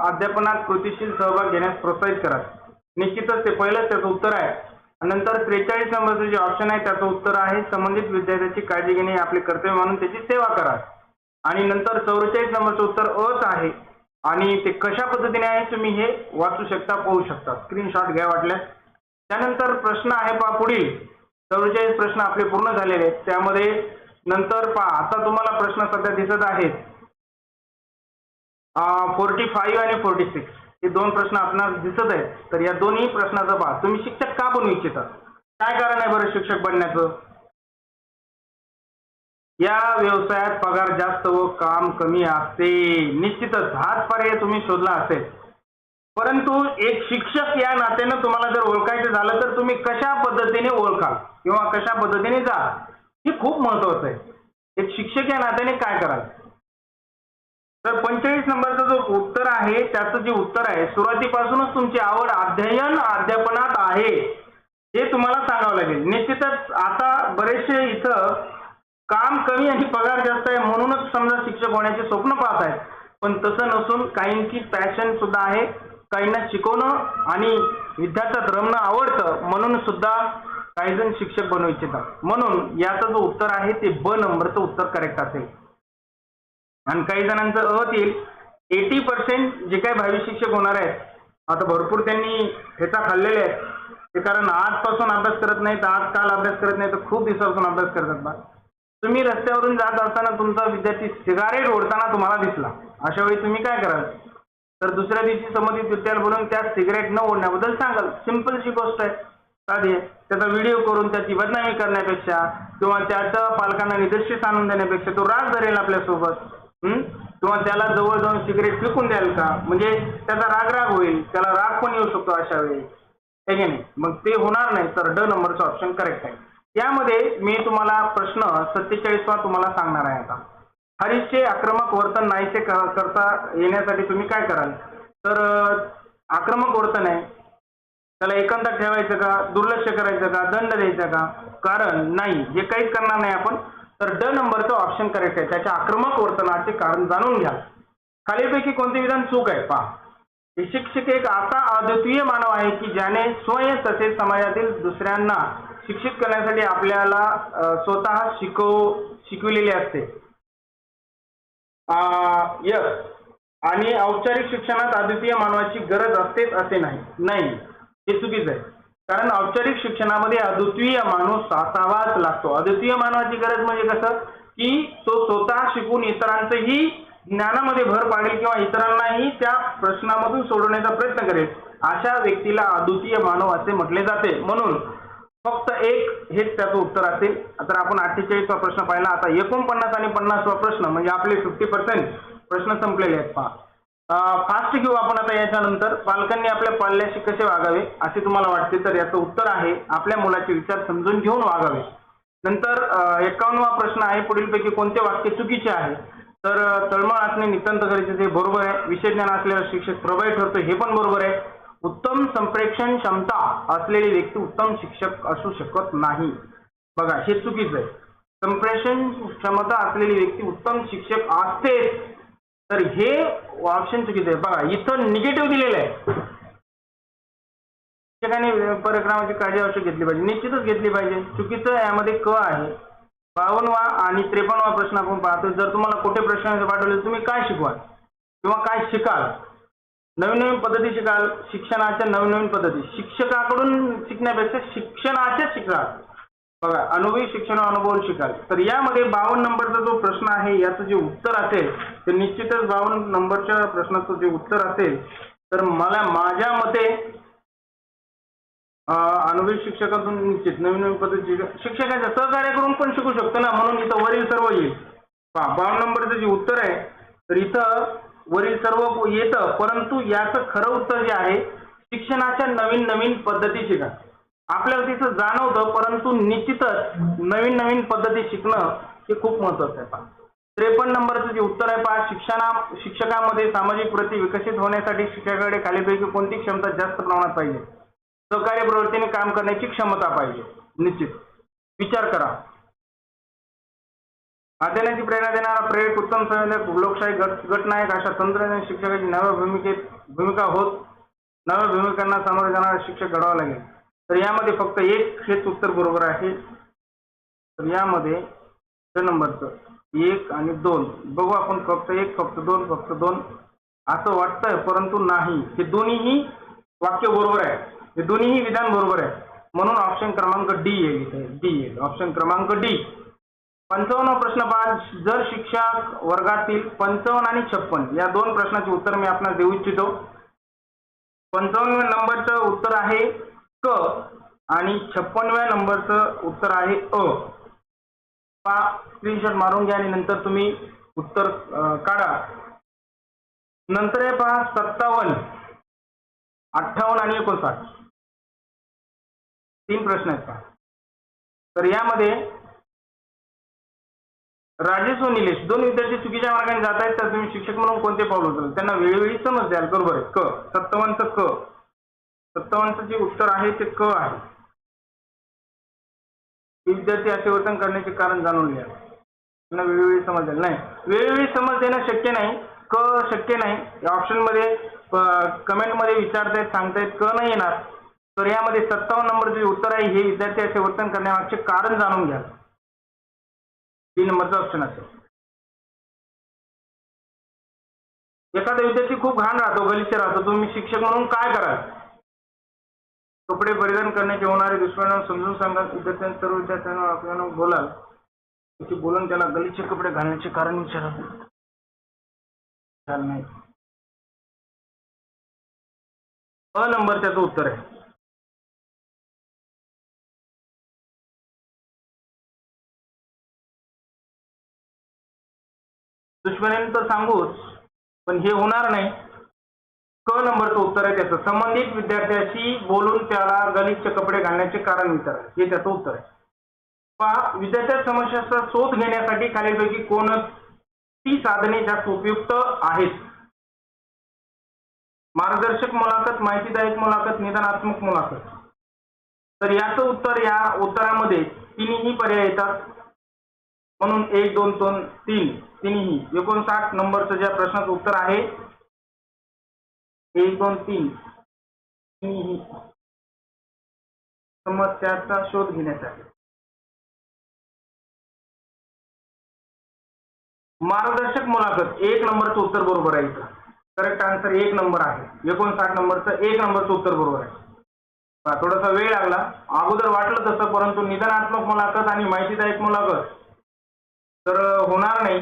अध्यापनात कृतीशील सहभाग घेण्यास प्रोत्साहित करा. निश्चितच ते पहिलंच त्याचं उत्तर आहे. नंतर 43 नंबरचं जे ऑप्शन आहे त्याचं उत्तर आहे संबंधित विद्यार्थ्याची काळजी घेणे आपले कर्तव्य म्हणून त्याची सेवा करा. आणि नंतर 44 नंबरचं उत्तर अच आहे. आणि ते कशा पद्धतीने आहे तुम्ही हे वाचू शकता, पाहू शकता, स्क्रीनशॉट घ्या वाटल्यास. त्यानंतर प्रश्न आहे पहा पुढील 44 प्रश्न आपले पूर्ण झालेले आहेत. त्यामध्ये नंतर पहा आता तुम्हाला प्रश्न सध्या दिसत आहेत 45 आणि 46 हे दोन प्रश्न आपल्याला दिसत आहेत. तर या दोन्ही प्रश्नाचं पहा, तुम्ही शिक्षक का बनू इच्छिता, काय कारण आहे बरं शिक्षक बनण्याचं. या व्यवसायात पगार जास्त व काम कमी असते. निश्चितच हाच पर्याय तुम्ही शोधला असेल. परंतु एक शिक्षक या नात्यानं तुम्हाला जर ओळखायचं झालं तर तुम्ही कशा पद्धतीने ओळखाल किंवा कशा पद्धतीने जा, हे खूप महत्वाचं आहे. एक शिक्षक या नात्याने काय कराल. तर 45 नंबरचं जो उत्तर आहे त्याचं जे उत्तर आहे, सुरुवातीपासूनच तुमची आवड अध्ययन अध्यापनात आहे हे तुम्हाला सांगावं लागेल. निश्चितच आता बरेचसे इथं काम कमी आणि पगार जास्त आहे म्हणूनच समजा शिक्षक होण्याचे स्वप्न पाहत आहेत. पण तसं नसून काहींची पॅशन सुद्धा आहे, काहींना शिकवणं आणि विद्यार्थ्यात रमणं आवडतं म्हणून सुद्धा काही जण शिक्षक बनू इच्छितात. म्हणून याचं जो उत्तर आहे ते ब नंबरचं उत्तर करेक्ट असेल. आणि काही जणांचं येईल 80% जे काही भावी शिक्षक होणार आहेत आता भरपूर त्यांनी ह्याचा खाल्लेले आहेत ते, कारण आजपासून अभ्यास करत नाही तर आज काल अभ्यास करत नाही तर खूप दिवसापासून अभ्यास करतात बा. तुम्ही रस्त्यावरून जात असताना तुमचा विद्यार्थी सिगारेट ओढताना तुम्हाला दिसला, अशा वेळी तुम्ही काय कराल? तर दुसऱ्या दिवशी संबंधित विद्यार्थ्याला बोलून त्या सिगरेट न ओढण्याबद्दल सांगाल. सिंपलची गोष्ट आहे. साधी आहे. त्याचा व्हिडिओ करून त्याची बदनामी करण्यापेक्षा किंवा त्याच्या पालकांना निदर्शेस आणून देण्यापेक्षा तो राग धरेल आपल्यासोबत, किंवा त्याला जवळ जाऊन सिगरेट फेकून द्याल का, म्हणजे त्याचा राग होईल, त्याला राग पण येऊ शकतो अशा वेळी, हे की नाही? मग ते होणार नाही. तर ड नंबरचा ऑप्शन करेक्ट आहे. यामध्ये मी तुम्हाला प्रश्न 47वा तुम्हाला सांगणार आहे. आता हरीशचे आक्रमक वर्तन नाहीसे करता येण्यासाठी तुम्ही काय कराल? तर आक्रमक वर्तन आहे, त्याला एकांतात ठेवायचं का, दुर्लक्ष करायचं का, दंड द्यायचा का? कारण नाही, हे काहीच करणार नाही आपण. तर ड नंबरचं ऑप्शन करेक्ट आहे. त्याच्या आक्रमक वर्तनाचे कारण जाणून घ्या. खालीलपैकी कोणते विधान चूक आहे पहा. शिक्षक एक असा अद्वितीय मानव आहे की ज्याने स्वयं तसेच समाजातील दुसऱ्यांना शिक्षित करण्यासाठी आपल्याला स्वतः शिकविलेले असते. यस. आणि औपचारिक शिक्षणात अद्वितीय मानवाची गरज असतेच असे नाही, हे चुकीचं आहे. कारण औपचारिक शिक्षणामध्ये अद्वितीय माणूस असावाच लागतो. अद्वितीय मानवाची गरज म्हणजे कसं की तो स्वतः शिकून इतरांचंही ज्ञानामध्ये भर पाडेल किंवा इतरांनाही त्या प्रश्नामधून सोडवण्याचा प्रयत्न करेल, अशा व्यक्तीला अद्वितीय मानव असे म्हटले जाते. म्हणून फक्त एक हेच त्याचं उत्तर असेल. तर आपण 48वा प्रश्न पाहिला. आता 49 आणि 50वा प्रश्न म्हणजे आपले 50% प्रश्न संपलेले आहेत पहा. फास्ट घेऊ आपण आता. याच्यानंतर पालकांनी आपल्या पाल्याशी कसे वागावे असे तुम्हाला वाटते? तर याचं उत्तर आहे आपल्या मुलाचे विचार समजून घेऊन वागावे. नंतर 51वा प्रश्न आहे पुढीलपैकी कोणते वाक्य चुकीचे आहे? तर तळमळ असणे नितांत गरजेचे, हे बरोबर आहे. विषय ज्ञान असलेला शिक्षक प्रभावी ठरतो, हे पण बरोबर आहे. उत्तम संप्रेषण क्षमता असलेली व्यक्ती उत्तम शिक्षक असू शकत नाही, बघा हे चुकीचं आहे. संप्रेषण क्षमता असलेली व्यक्ती उत्तम शिक्षक असते, तर हे ऑप्शन चुकीचं आहे. बघा इथं निगेटिव्ह दिलेलं आहे. शिक्षकांनी परिक्रमाची काळजी अवश्य घेतली पाहिजे, निश्चितच घेतली पाहिजे. चुकीचं यामध्ये क आहे. 52वा आणि 53वा प्रश्न आपण पाहतो. जर तुम्हाला कुठे प्रश्न पाठवले तुम्ही काय शिकवाल किंवा काय शिकाल? नवीन पद्धती शिकाल, शिक्षणाच्या नवीन पद्धती, शिक्षकाकडून शिकण्यापेक्षा शिक्षणाचे शिकाल. बघा अनुभवी शिक्षण अनुभव शिकाल. तर यामध्ये 52 नंबरचा जो प्रश्न आहे याचं जे उत्तर असेल ते निश्चितच 52 नंबरच्या प्रश्नाचं जे उत्तर असेल तर माझ्या मते अनुभवी शिक्षकातून निश्चित नवीन पद्धती शिक्षकांच्या सहकार्य करून पण शिकू शकतो ना, म्हणून इथं वरील सर्व येईल. 52 नंबरचं जे उत्तर आहे तर इथं वरील सर्व येतं, परंतु याचं खरं उत्तर जे आहे शिक्षणाच्या नवीन पद्धती शिका. आपल्याला तिथं जाणवतं, परंतु निश्चितच नवीन पद्धती शिकणं हे खूप महत्त्वाचं आहे. 53 नंबरचं जे उत्तर आहे पहा, शिक्षकामध्ये सामाजिक वृत्ती विकसित होण्यासाठी शिक्षकाकडे खालीलपैकी कोणती क्षमता जास्त प्रमाणात पाहिजे? सहकार्य प्रवृत्तीने काम करण्याची क्षमता पाहिजे. निश्चित विचार करा. अध्ययनाची प्रेरणा देणारा प्रेरक, उत्तम संवेदक, लोकशाही गटनायक अशा तंत्रज्ञान शिक्षकाची नव्या भूमिका होत नव्या भूमिकांना सामोरे जाणारा शिक्षक घडावा लागेल. तर यामध्ये फक्त एक हेच उत्तर बरोबर आहे. तर यामध्ये नंबरचं 1 आणि 2 बघू आपण. फक्त 1 फक्त 2 फक्त 2 असं वाटतंय, परंतु नाही, हे दोन्हीही वाक्य बरोबर आहे, हे दोन्हीही विधान बरोबर आहे. म्हणून ऑप्शन क्रमांक डी येईल इथे. डी येईल ऑप्शन क्रमांक डी. 55वा प्रश्न पहा. जर शिक्षक वर्गातील 55 आणि 56 या दोन प्रश्नाचे उत्तर मी आपल्याला देऊ इच्छितो. 55व्या नंबरचं उत्तर आहे क आणि 56व्या नंबरचं उत्तर आहे अ. पहा स्क्रीनशॉट मारून घ्या आणि नंतर तुम्ही उत्तर काढा. नंतर आहे पहा 57, 58 आणि 59 तीन प्रश्न आहेत पहा. तर यामध्ये राजेश व निलेश दोन विद्यार्थी चुकीच्या मार्गाने जात आहेत, तर तुम्ही शिक्षक म्हणून कोणते पाऊल उचलाल? त्यांना वेळोवेळी समज द्याल. बरोबर आहे. क 57चं क. 57चं जे उत्तर आहे ते क आहे. विद्यार्थी असे वर्तन करण्याचे कारण जाणून घ्या. त्यांना वेळोवेळी समज द्याल. नाही, वेळोवेळी समज देणं शक्य नाही. क शक्य नाही. या ऑप्शनमध्ये कमेंटमध्ये विचारतायत, सांगतायत क नाही येणार. तर यामध्ये 57 नंबरचे जे उत्तर आहे हे विद्यार्थी असे वर्तन करण्यामागचे कारण जाणून घ्या. 3 नंबरचा ऑप्शन असेल. एखादा विद्यार्थी खूप घाण राहतो, गलिच्छ राहतो, तुम्ही शिक्षक म्हणून काय कराल? कपडे परिधान करण्याचे होणारे दुष्परिणाम समजून सांगा. विद्यार्थ्यांना सर्व विद्यार्थ्यांना आपल्याला बोलाल की बोलून त्याला गलिच्छ कपडे घालण्याचे कारण विचारा. नाही. अ नंबर त्याचं उत्तर आहे. दुश्मनाने तर सांगूच, पण हे होणार नाही. क नंबरचं उत्तर आहे त्याचं. संबंधित विद्यार्थ्याशी बोलून त्याला गलिच्छ कपडे घालण्याचे कारण विचारा, हे त्याचं उत्तर आहे. पहा, विद्यार्थ्या समस्याचा शोध घेण्यासाठी खालीलपैकी कोणती साधने जास्त उपयुक्त आहेत? मार्गदर्शक मुलाखत, माहितीदायक मुलाखत, निदानात्मक मुलाखत. तर याचं उत्तर, या उत्तरामध्ये तिन्ही पर्याय येतात, म्हणून 1, 2, 2, 3 तिन्ही 59 नंबरचं ज्या प्रश्नाचं उत्तर आहे 1, 2, 3 तिन्ही समस्याचा शोध घेण्यासाठी. मार्गदर्शक मुलाखत 1 नंबरचं उत्तर बरोबर आहे. इथं करेक्ट आन्सर 1 नंबर आहे. 59 नंबरचं 1 नंबरचं उत्तर बरोबर आहे. थोडासा वेळ लागला, अगोदर वाटलं तसं, परंतु निदानात्मक मुलाखत आणि माहितीदायक मुलाखत तर होणार नाही,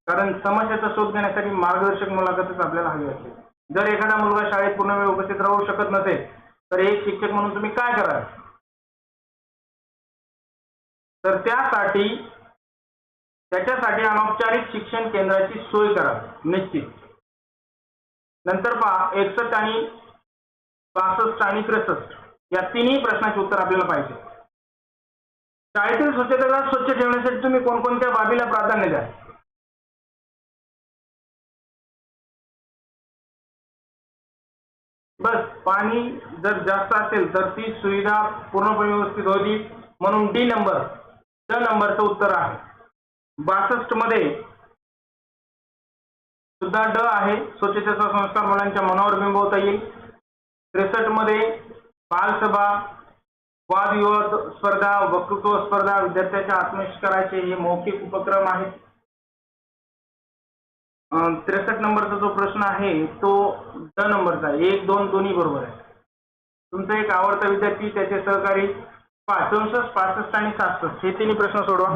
कारण समस्याचा शोध घेण्यासाठी मार्गदर्शक मुलाखतच आपल्याला हवी असते. जर एखादा मुलगा शाळेत पूर्ण वेळ उपस्थित राहू शकत नसेल तर एक शिक्षक म्हणून तुम्ही काय कराल? तर त्याच्यासाठी अनौपचारिक शिक्षण केंद्राची सोय करा, निश्चित. नंतर पहा, 61 आणि 62 आणि 63 या तिन्ही प्रश्नाचे उत्तर आपल्याला पाहिजे. शाळेतील स्वच्छतेला स्वच्छ ठेवण्यासाठी तुम्ही कोणकोणत्या बाबीला प्राधान्य द्याल? बस, पाणी जर जास्त असेल तर ती सुविधा पूर्णपणे व्यवस्थित होती, म्हणून डी नंबर, ड नंबरचं उत्तर आहे. 62 मध्ये सुद्धा ड आहे, स्वच्छतेचा संस्कार मुलांच्या मनावर बिंबवता येईल. 63 मध्ये बालसभा, वादविवाद स्पर्धा, वक्तृत्व स्पर्धा, विद्यार्थ्याच्या आत्मविष्काराचे हे मौखिक उपक्रम आहेत. 63 नंबरचा जो प्रश्न आहे तो ड नंबरचा, 1, 2 दोन्ही बरोबर आहे. तुमचा एक आवडता विद्यार्थी, त्याचे सहकारी. 64, 65 आणि 67 हे तिन्ही प्रश्न सोडवा.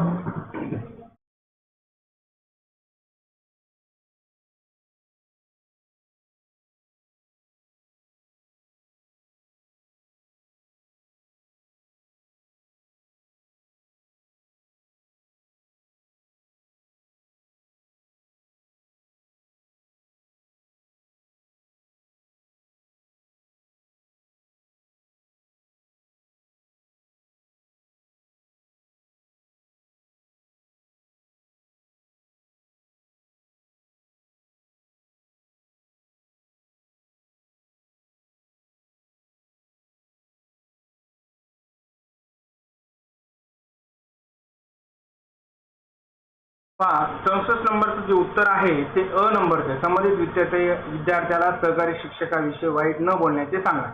पहा, 64 नंबरचं जे उत्तर आहे ते अ नंबरचं आहे. संबंधित विद्यार्थ्याला सहकारी शिक्षकाविषयी वाईट न बोलण्याचे सांगा.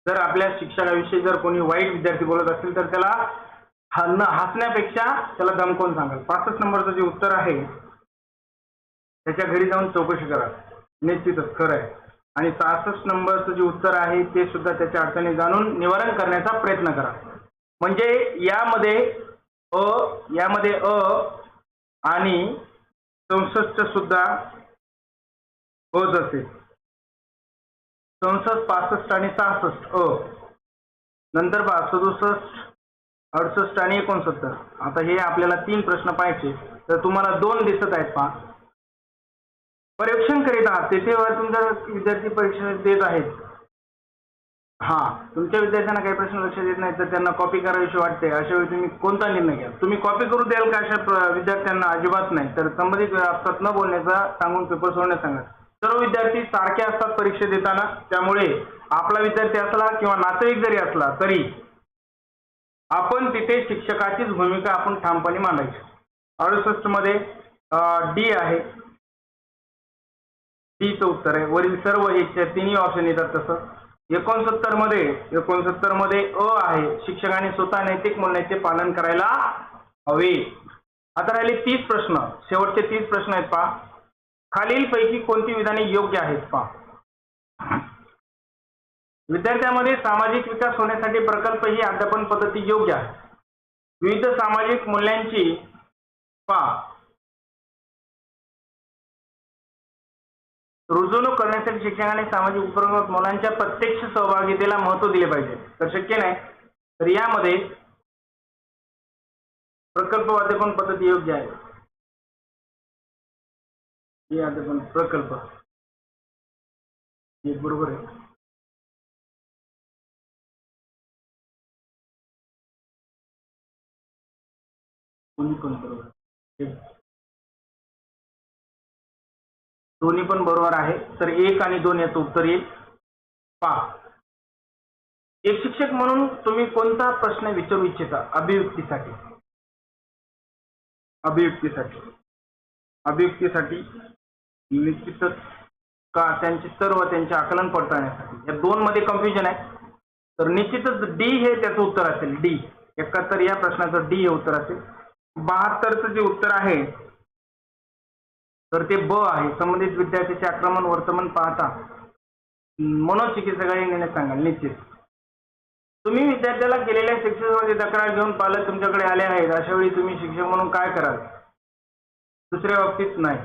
जर आपल्या शिक्षकाविषयी जर कोणी वाईट विद्यार्थी बोलत असेल तर त्याला हसण्यापेक्षा त्याला धमकावून सांगाल. 65 नंबरचं जे उत्तर आहे त्याच्या घरी जाऊन चौकशी करा, निश्चितच खरं आहे. आणि 66 नंबरचं जे उत्तर आहे ते सुद्धा त्याच्या अडचणी जाणून निवारण करण्याचा प्रयत्न करा. म्हणजे यामध्ये अ आणि 64 सुद्धा होत असेल. 64, 65 आणि 66 अ. नंतर पहा 67, 68 आणि 69. आता हे आपल्याला 3 प्रश्न पाहिजे, तर तुम्हाला 2 दिसत आहेत. पहा, परीक्षण करीत आहात तेथे तुमचा विद्यार्थी परीक्षा देत आहेत. तुमच्या विद्यार्थ्यांना काही प्रश्न लक्षात येत नाही तर त्यांना कॉपी करावीशी वाटते, अशा वेळी तुम्ही कोणता निर्णय घ्या? तुम्ही कॉपी करू द्याल का अशा विद्यार्थ्यांना? अजिबात नाही. तर संबंधित वेळापत्रक न बोलण्याचा सांगून पेपर सोडण्यास सांगा. सर्व विद्यार्थी सारखे असतात परीक्षा देताना, त्यामुळे आपला विद्यार्थी असला किंवा नातेवाईक जरी असला तरी आपण तिथे शिक्षकाचीच भूमिका आपण ठामपणे मांडायची. 68 मध्ये डी आहे, डीचं उत्तर आहे. वरील सर्व हे तिन्ही ऑप्शन येतात तसं. 69 मध्ये अ आहे, शिक्षकांनी स्वतः नैतिक मूल्याचे पालन करायला हवे. आता राहिले 30 प्रश्न, शेवटचे 30 प्रश्न आहेत. पहा, खालीलपैकी कोणती विधाने योग्य आहेत पहा. विद्यार्थ्यांमध्ये सामाजिक विकास होण्यासाठी प्रकल्प ही अध्यापन पद्धती योग्य आहे. विविध सामाजिक मूल्यांची पहा रुजवणूक करण्यासाठी शिक्षकांनी सामाजिक उपक्रमात मुलांच्या प्रत्यक्ष सहभागितेला महत्त्व दिले पाहिजे. तर शक्य नाही. तर यामध्ये प्रकल्प अध्यापन पद्धती योग्य आहे. हे अध्यापन प्रकल्प हे बरोबर आहे. दोन्ही पण बरोबर, दोन्ही पण बरोबर आहे. तर 1 आणि 2 याचं उत्तर येईल. पहा एक शिक्षक म्हणून तुम्ही कोणता प्रश्न विचारू इच्छिता? अभिव्यक्तीसाठी. अभिव्यक्तीसाठी निश्चितच का त्यांचे आकलन पडताळण्यासाठी. या दोन मध्ये कन्फ्युजन आहे. तर निश्चितच डी हे त्याचं उत्तर असेल. डी 71 या प्रश्नाचं डी हे उत्तर असेल. 72चं जे उत्तर आहे तर ते ब आहे. संबंधित विद्यार्थ्याचे आक्रमण वर्तमान पाहता मनोचिकित्सकाकडे नेण्यास सांगाल. निश्चित तुम्ही विद्यार्थ्याला केलेल्या शिक्षणामध्ये तक्रार घेऊन पालक तुमच्याकडे आले आहेत. अशा वेळी तुम्ही शिक्षक म्हणून काय कराल? दुसऱ्या बाबतीत नाही.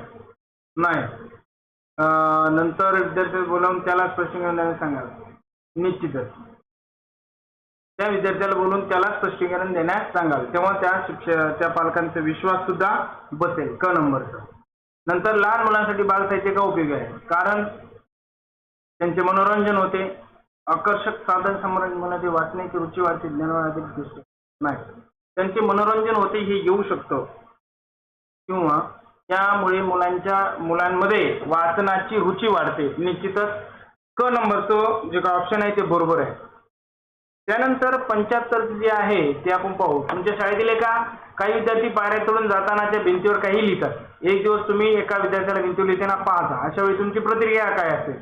नंतर विद्यार्थ्याला बोलावून त्याला स्पष्टीकरण देण्यास सांगाल. निश्चितच त्या विद्यार्थ्याला बोलून त्याला स्पष्टीकरण देण्यास सांगाल. तेव्हा त्या पालकांचा विश्वास सुद्धा बसेल. क नंबरचं. नंतर लहान मुलांसाठी बालसाहित्य का उपयोगी आहे? कारण त्यांचे मनोरंजन होते. आकर्षक साधन समोरांमध्ये वाचण्याची रुची वाढते. ज्ञानवाधिक दृष्टी नाही. त्यांचे मनोरंजन होते हे येऊ शकतं किंवा त्यामुळे मुलांमध्ये वाचनाची रुची वाढते. निश्चितच क नंबरचं जे का ऑप्शन आहे ते बरोबर आहे. त्यानंतर 75 जे आहे ते आपण पाहू. तुमच्या शाळेतील काही विद्यार्थी पायऱ्या चढून जाताना त्या भिंतीवर काही लिहितात. एक दिवस तुम्ही एका विद्यार्थ्याला भिंतीवर लिहिताना पाहता. अशा वेळी तुमची प्रतिक्रिया काय असेल?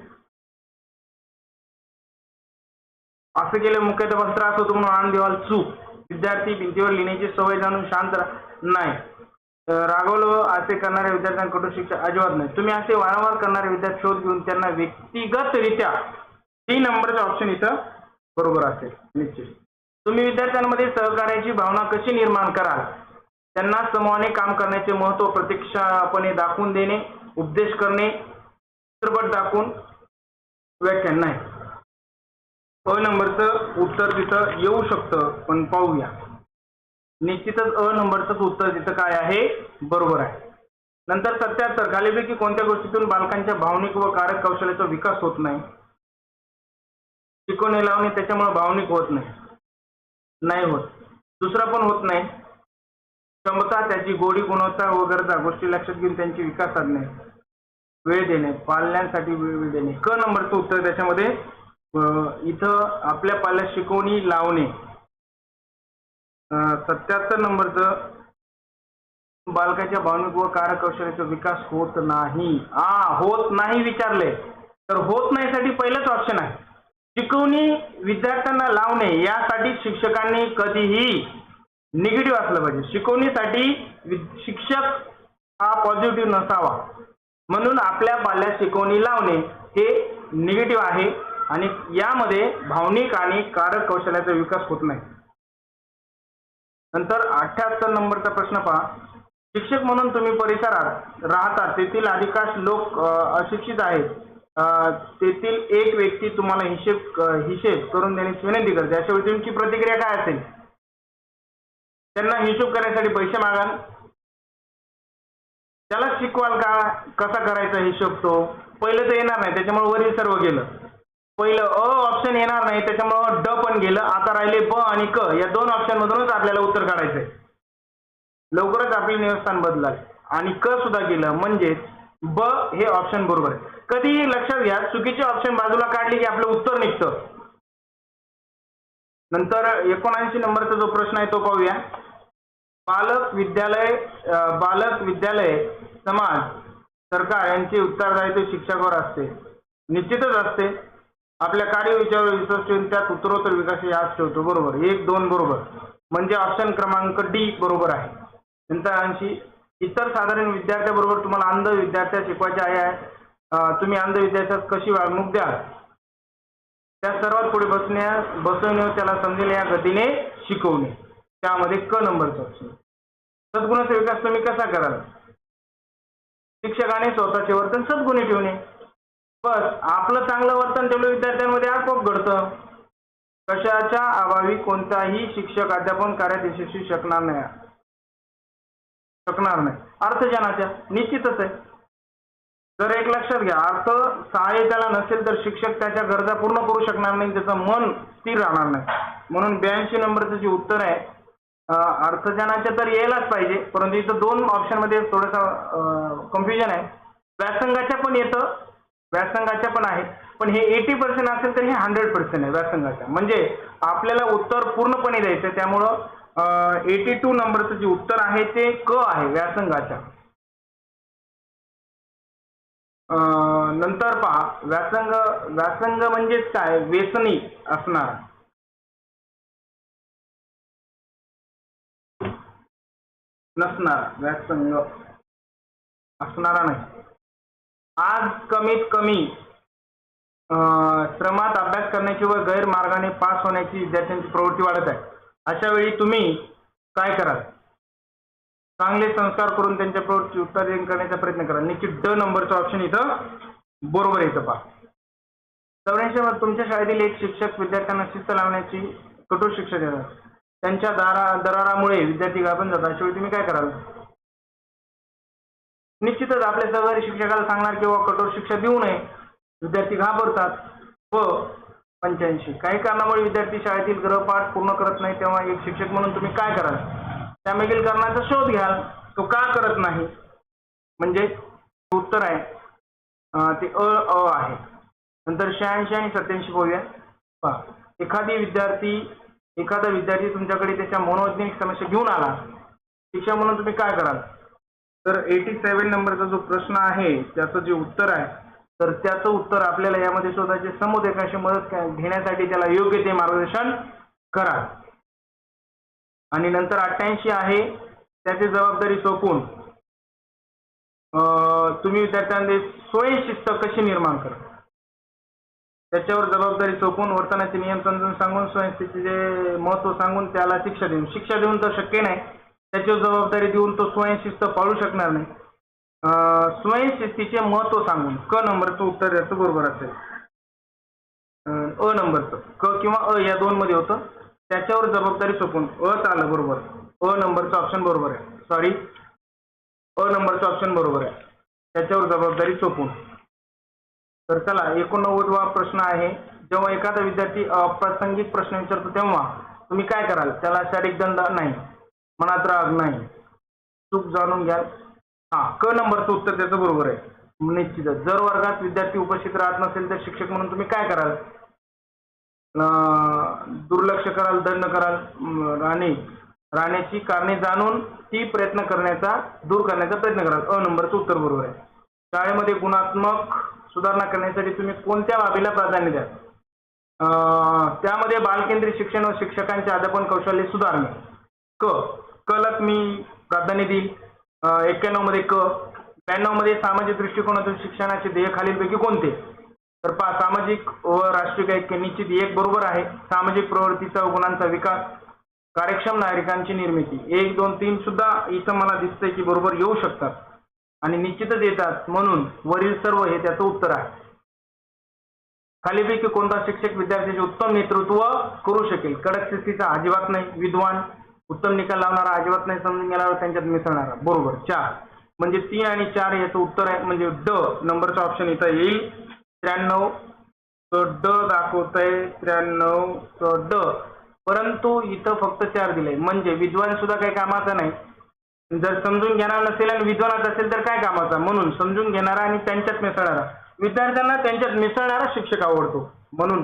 असं केलं मुख्याध्यापक त्रास होतो म्हणून आनंद देवाल चूक. विद्यार्थी भिंतीवर लिहिण्याची सवय जाणून शांत नाही. रागवलं असे करणाऱ्या विद्यार्थ्यांकडून शिक्षा अजिबात नाही. तुम्ही असे वारंवार करणारे विद्यार्थी शोध घेऊन त्यांना व्यक्तिगतरित्या 3 नंबरचा ऑप्शन इथं बरोबर असेल. निश्चित तुम्ही विद्यार्थ्यांमध्ये सहकार्याची भावना कशी निर्माण कराल? त्यांना समूहाने काम करण्याचे महत्त्व प्रत्यक्षपणे दाखवून देणे, उपदेश करणे, चित्रपट दाखवून व्याख्यान नाही. अ नंबरचं उत्तर तिथं येऊ शकतं पण पाहूया. निश्चितच अ नंबरचं उत्तर तिथं काय आहे? बरोबर आहे. नंतर 77 खालीपैकी कोणत्या गोष्टीतून बालकांच्या भावनिक व कारक कौशल्याचा विकास होत नाही? शिकवणे लावणे त्याच्यामुळे भावनिक होत नाही होत. दुसरा पण होत नाही. क्षमता त्याची गोडी गुणवत्ता व गरजा गोष्टी लक्षात घेऊन त्यांची विकास साधणे, वेळ देणे, पालनांसाठी वेळ देणे. क नंबरचं उत्तर त्याच्यामध्ये इथं आपल्या पाल्यात शिकवणी लावणे. 77 नंबरचं बालकाच्या भावनिक व कारक कौशल्याचा विकास होत नाही. होत नाही विचारले तर होत नाही साठी पहिलंच ऑप्शन आहे. शिकवणी विद्यार्थ्यांना लावणे यासाठी शिक्षकांनी कधीही निगेटिव्ह असलं पाहिजे. शिकवणीसाठी शिक्षक हा पॉझिटिव्ह नसावा. म्हणून आपल्या पाल्यात शिकवणी लावणे हे निगेटिव्ह आहे आणि यामध्ये भावनिक आणि कारक कौशल्याचा विकास होत नाही. नंतर 78 नंबरचा प्रश्न पहा. शिक्षक म्हणून तुम्ही परिसरात राहता तेथील अधिकांश लोक अशिक्षित आहेत. तेथील एक व्यक्ती तुम्हाला हिशेब करून देण्याची विनंती करते. अशा वेळी तुमची प्रतिक्रिया काय असेल? त्यांना हिशोब करण्यासाठी पैसे मागाल? त्याला शिकवाल का कसा करायचा हिशोब? तो पहिलं तर येणार नाही त्याच्यामुळे वरील सर्व गेलं. पहिलं अ ऑप्शन येणार नाही त्याच्यामुळे ड पण गेलं. आता राहिले ब आणि क. या 2 ऑप्शन मधूनच आपल्याला उत्तर काढायचंय. लवकरच आपले निवस्थान बदलाल आणि क सुद्धा गेलं म्हणजे ब हे ऑप्शन बरोबर आहे. कधीही लक्षात घ्या चुकीचे ऑप्शन बाजूला काढले की आपलं उत्तर निघतं. नंतर 79 नंबरचा जो प्रश्न आहे तो पाहूया. बालक विद्यालय समाज सरकार यांचे उत्तरदायित्व शिक्षकावर असते. निश्चितच असते. आपल्या कार्यविषयावर विश्वास ठेवून त्यात उत्तरोत्तर विकास यास ठेवतो. बरोबर. 1, 2 बरोबर म्हणजे ऑप्शन क्रमांक डी बरोबर आहे. नंतर 80 इतर साधारण विद्यार्थ्याबरोबर तुम्हाला अंध विद्यार्थ्या शिकवायचे आहे. तुम्ही अंध विद्यार्थ्यास कशी वागणूक द्याल, त्या सर्वात पुढे बसवणे व त्याला समजेल या गतीने शिकवणे. त्यामध्ये क नंबरचा ऑप्शन. सद्गुणाचा विकास तुम्ही कसा कराल? शिक्षकाने स्वतःचे वर्तन सद्गुणी ठेवणे. बस आपलं चांगलं वर्तन ठेवलं विद्यार्थ्यांमध्ये आपोआप घडतं. कशाच्या अभावी कोणताही शिक्षक अध्यापन कार्यात यशस्वी शकणार नाही. अर्थज्ञानाच्या निश्चितच आहे. जर एक लक्षात घ्या, अर्थ सहाय्य त्याला नसेल तर शिक्षक त्याच्या गरजा पूर्ण करू शकणार नाही, त्याचं मन स्थिर राहणार नाही. म्हणून 82 नंबरचं जे उत्तर आहे अर्थज्ञानाच्या तर यायलाच पाहिजे, परंतु इथं दोन ऑप्शनमध्ये थोडंसं कन्फ्युजन आहे. व्यासंगाच्या पण येतं, व्यासंगाच्या पण आहे, पण हे 80% असेल तर हे 100% आहे व्यासंगाच्या. म्हणजे आपल्याला उत्तर पूर्णपणे द्यायचं आहे. त्यामुळं 82 नंबरचं जे उत्तर आहे ते क आहे व्यासंगाच्या. नंतर पहा, व्यासंग म्हणजेच काय? व्यसनी असणार, नसणार. व्यासंग असणारा नाही. आज कमीत कमी श्रमात अभ्यास करण्याची व गैरमार्गाने पास होण्याची विद्यार्थ्यांची प्रवृत्ती वाढत आहे. अशा वेळी तुम्ही काय कराल? चांगले संस्कार करून त्यांच्या प्रवृत्ती उत्तेजन करण्याचा प्रयत्न करा. निश्चित ड नंबरचं ऑप्शन इथं बरोबर येतं. पहा, 84 मध्ये तुमच्या शाळेतील एक शिक्षक विद्यार्थ्यांना शिस्त लावण्याची कठोर शिक्षा देतात. त्यांच्या दरारामुळे विद्यार्थी घाबरून जातात. अशा वेळी तुम्ही काय कराल? निश्चितच आपल्या सहकारी शिक्षकाला सांगणार किंवा कठोर शिक्षा देऊ नये. विद्यार्थी घाबरतात. व 85 काही कारणामुळे विद्यार्थी शाळेतील गृहपाठ पूर्ण करत नाही, तेव्हा एक शिक्षक म्हणून तुम्ही काय कराल? त्यामागील कारणाचा शोध घ्याल. तो का करत नाही, म्हणजे उत्तर आहे ते अ आहे. नंतर 86 आणि 87 पाहूया. पहा, एखादा विद्यार्थी तुमच्याकडे त्याच्या मनोवैज्ञानिक समस्या घेऊन आला, शिक्षक म्हणून तुम्ही काय कराल? तर 87 नंबरचा जो प्रश्न आहे त्याचं जे उत्तर आहे, तर त्याचं उत्तर आपल्याला यामध्ये शोधायचे. समुदायाशी मदत घेण्यासाठी त्याला योग्य ते मार्गदर्शन करा. आणि नंतर 88 आहे, त्याची जबाबदारी सोपवून तुम्ही विद्यार्थ्यांमध्ये स्वयंशिस्त कशी निर्माण करा. त्याच्यावर जबाबदारी सोपवून वर्तनाचे नियम समजून सांगून स्वयंशिस्तीचे महत्त्व सांगून त्याला शिक्षा देऊन तर शक्य नाही. त्याच्यावर जबाबदारी देऊन तो स्वयंशिस्त पाळू शकणार नाही. स्वयंशिस्तीचे महत्त्व सांगून क नंबरचं उत्तर याचं बरोबर असेल. अ नंबरचं क किंवा अ या दोन मध्ये होतं. त्याच्यावर जबाबदारी सोपवून अ आलं बरोबर. अ नंबरचं ऑप्शन बरोबर आहे. सॉरी, अ नंबरचं ऑप्शन बरोबर आहे. त्याच्यावर जबाबदारी सोपवून. तर चला 89वा प्रश्न आहे. जेव्हा एखादा विद्यार्थी अप्रासंगिक प्रश्न विचारतो तेव्हा तुम्ही काय कराल? त्याला शारीरिक दंड नाही, मनात राग नाही, चूक जाणून घ्याल. क नंबरचं उत्तर त्याचं बरोबर आहे. निश्चितच. जर वर्गात विद्यार्थी उपस्थित राहत नसेल तर शिक्षक म्हणून तुम्ही काय कराल? दुर्लक्ष कराल, दंड कराल आणि राहण्याची कारणे जाणून ती दूर करण्याचा प्रयत्न कराल. अ नंबरचं उत्तर बरोबर आहे. शाळेमध्ये गुणात्मक सुधारणा करण्यासाठी तुम्ही कोणत्या बाबीला प्राधान्य द्याल? त्यामध्ये बालकेंद्रित शिक्षण व शिक्षकांचे अध्यापन कौशल्य सुधारणे. कलक मी प्राधान्य देईल. 91 मध्ये क. 92 मध्ये सामाजिक दृष्टिकोनातून शिक्षणाचे ध्येय खालीलपैकी कोणते? तर पहा, सामाजिक व राष्ट्रीय ऐक्य निश्चित एक बरोबर आहे. सामाजिक प्रवृत्तीचा व गुणांचा विकास, कार्यक्षम नागरिकांची निर्मिती. 1, 2, 3 सुद्धा इथं मला दिसतंय की बरोबर येऊ शकतात आणि निश्चितच येतात. म्हणून वरील सर्व हे त्याचं उत्तर आहे. खालीलपैकी कोणता शिक्षक विद्यार्थ्याचे उत्तम नेतृत्व करू शकेल? कडक शिस्तीचा अजिबात नाही. विद्वान, उत्तम निकाल लावणारा अजिबात नाही. समजून घेणारा, त्यांच्यात मिसळणारा. बरोबर. 4 म्हणजे 3 आणि 4 याचं उत्तर आहे. म्हणजे ड नंबरचा ऑप्शन इथं येईल. 93 तर ड दाखवतंय 93 तर ड. परंतु इथं फक्त 4 दिले. म्हणजे विद्वान सुद्धा काही कामाचा नाही. जर समजून घेणारा नसेल आणि विद्वानात असेल तर काय कामाचा? म्हणून समजून घेणारा आणि त्यांच्यात मिसळणारा. विद्यार्थ्यांना त्यांच्यात मिसळणारा शिक्षक आवडतो. म्हणून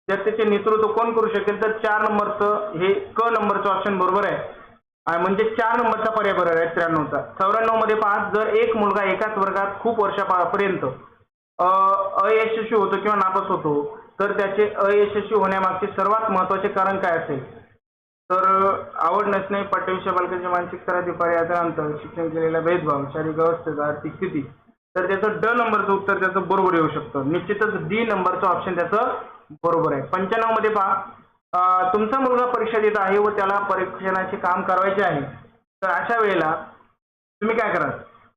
जर त्याचे नेतृत्व कोण करू शकेल तर 4 नंबरचं हे क नंबरचं ऑप्शन बरोबर आहे. म्हणजे 4 नंबरचा पर्याय बरोबर आहे 93चा. 94 मध्ये पहा, जर एक मुलगा एकाच वर्गात खूप वर्षापर्यंत अयशस्वी होतो किंवा नापास होतो तर त्याचे अयशस्वी होण्यामागचे सर्वात महत्त्वाचे कारण काय असेल? तर आवड नसणे, पाठ्यविषय बालकांची मानसिक स्तरातील पर्यायाचा अंतर, शिक्षण केलेला भेदभाव, शारीरिक अवस्था, आर्थिक स्थिती. तर त्याचं ड नंबरचं उत्तर त्याचं बरोबर येऊ शकतं. निश्चितच डी नंबरचं ऑप्शन त्याचं बरोबर आहे. 95 मध्ये पहा, तुमचा मुलगा परीक्षा देत आहे व त्याला परीक्षणाचे काम करायचे आहे. तर अशा वेळेला तुम्ही काय कराल?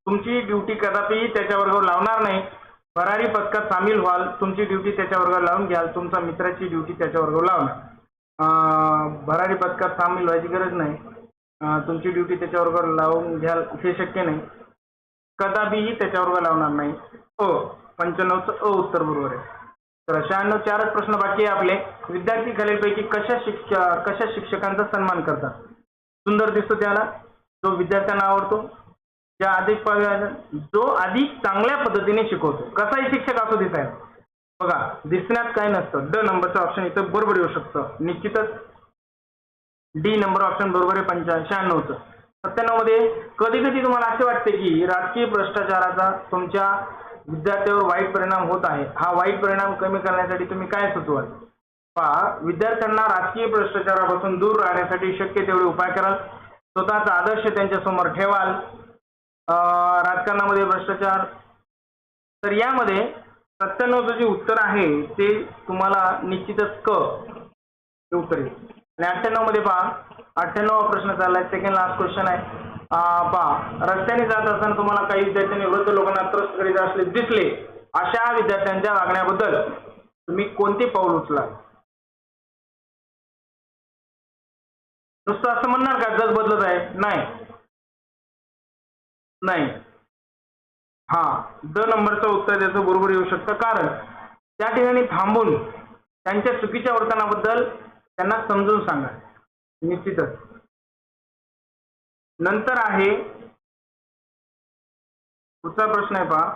तुमची ड्युटी कदापि त्याच्या वर्गावर लावणार नाही. भरारी पथकात सामील व्हाल, तुमची ड्युटी त्याच्या वर्गावर लावून घ्याल, तुमच्या मित्राची ड्युटी त्याच्या वर्गावर लावणार. भरारी पथकात सामील व्हायची गरज नाही. तुमची ड्युटी त्याच्या वर्गावर लावून घ्याल हे शक्य नाही. कदापिही त्याच्या वर्गावर लावणार नाही. 95चं अ उत्तर बरोबर आहे. तर 96 चारच प्रश्न बाकी आहे आपले. विद्यार्थी खालीलपैकी कशा शिक्षकांचा सन्मान करतात? सुंदर दिसतो त्याला, जो विद्यार्थ्यांना आवडतो, जो अधिक चांगल्या पद्धतीने शिकवतो. कसाही शिक्षक असू देत आहे बघा, दिसण्यात काय नसतं. ड नंबरचं ऑप्शन इथं बरोबर येऊ शकतं. निश्चितच डी नंबर ऑप्शन बरोबर आहे 96चं. 97 मध्ये कधी कधी तुम्हाला असे वाटते की राजकीय भ्रष्टाचाराचा तुमच्या विद्यार्थ्यावर वाईट परिणाम होत आहे. हा वाईट परिणाम कमी करण्यासाठी तुम्ही काय सुचवाल? पहा, विद्यार्थ्यांना राजकीय भ्रष्टाचारापासून दूर राहण्यासाठी शक्य तेवढे उपाय कराल. स्वतःचा आदर्श त्यांच्या समोर ठेवाल. राजकारणामध्ये भ्रष्टाचार, तर यामध्ये 97चं जे उत्तर आहे ते तुम्हाला निश्चितच क हे उत्तर येईल. आणि 98 मध्ये पहा, 98वा प्रश्न चाललाय, सेकंड लास्ट क्वेश्चन आहे. पहा, रस्त्याने जात असताना तुम्हाला काही विद्यार्थ्यांनी वृद्ध लोकांना त्रस्त करीत असले दिसले, अशा विद्यार्थ्यांच्या वागण्याबद्दल तुम्ही कोणते पाऊल उचलाल? नुसतं असं म्हणणार का जग बदलत आहे? नाही. हा, ड नंबरचं उत्तर त्याचं बरोबर येऊ शकतं. कारण त्या ठिकाणी थांबून त्यांच्या चुकीच्या वर्तनाबद्दल त्यांना समजून सांगा. निश्चितच. नंतर आहे पुढचा प्रश्न आहे पहा,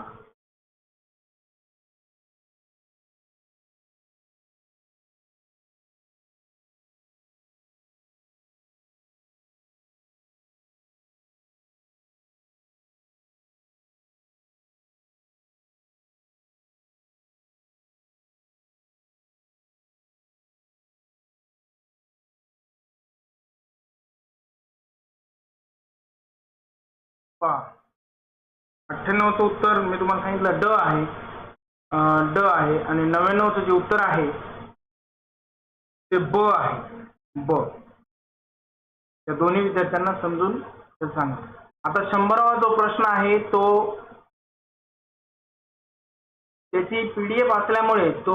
पहा 98चं उत्तर मी तुम्हाला सांगितलं ड आहे. ड आहे. आणि 99चं जे उत्तर आहे ते ब आहे. ब. त्या दोन्ही विद्यार्थ्यांना समजून सांगा. आता 100वा जो प्रश्न आहे तो त्याची PDF असल्यामुळे तो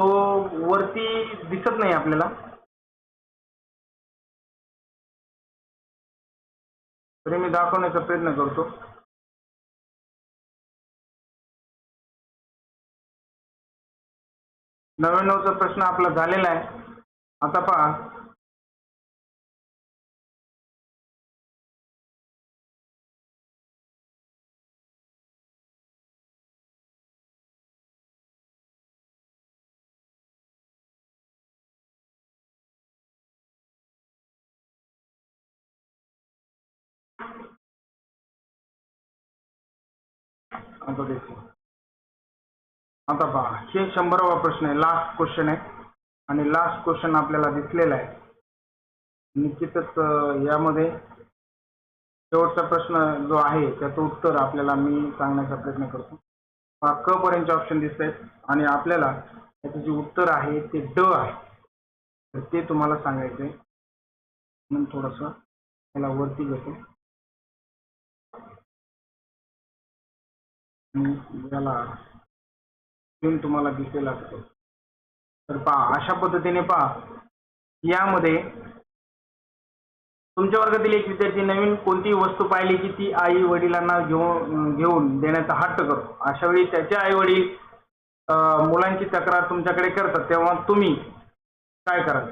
वरती दिसत नाही आपल्याला, तरी मी दाखवण्याचा प्रयत्न करतो. चा प्रश्न आपला झालेला आहे. आता पहा, आता पहा, हे 100वा प्रश्न आहे, लास्ट क्वेश्चन आहे. आणि लास्ट क्वेश्चन आपल्याला दिसलेला आहे. निश्चितच यामध्ये शेवटचा प्रश्न जो आहे त्याचं उत्तर आपल्याला मी सांगण्याचा प्रयत्न करतो. क पर्यंतचे ऑप्शन दिसत आहेत आणि आपल्याला त्याचं जे उत्तर आहे ते ड आहे. तर ते तुम्हाला सांगायचं आहे. म्हणून थोडंसं त्याला वरती घेतो. याला तुम्हाला दिसेल असतो. तर पहा, अशा पद्धतीने पहा, यामध्ये तुमच्या वर्गातील एक विद्यार्थी नवीन कोणती वस्तू पाहिली की ती आई वडिलांना घेऊन देण्याचा हट्ट करतो. अशा वेळी त्याचे आई वडील मुलांची तक्रार तुमच्याकडे करतात, तेव्हा तुम्ही काय कराल?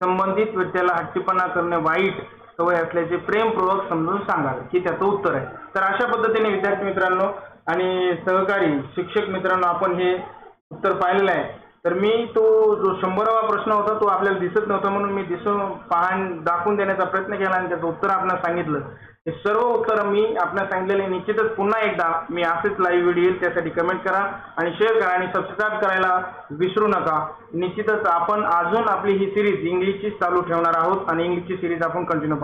संबंधित व्यक्तीला हट्टीपणा करणे वाईट सवय असल्याचे प्रेमपूर्वक समजून सांगाल की त्याचं उत्तर आहे. तर अशा पद्धतीने विद्यार्थी मित्रांनो आणि सहकारी शिक्षक मित्रांनो आपण हे उत्तर पाहिलेलं आहे. तर मी तो जो 100वा प्रश्न होता तो आपल्याला दिसत नव्हता म्हणून मी दाखवून देण्याचा प्रयत्न केला आणि त्याचं उत्तर आपल्याला सांगितलं. हे सर्व उत्तर मी आपल्याला सांगितलेले निश्चितच पुन्हा एकदा मी असेच लाईव्ह व्हिडिओ येईल त्यासाठी कमेंट करा आणि शेअर करा आणि सबस्क्राईब करायला विसरू नका. निश्चितच आपण अजून आपली ही सिरीज इंग्लिशची चालू ठेवणार आहोत आणि इंग्लिशची सिरीज आपण कंटिन्यू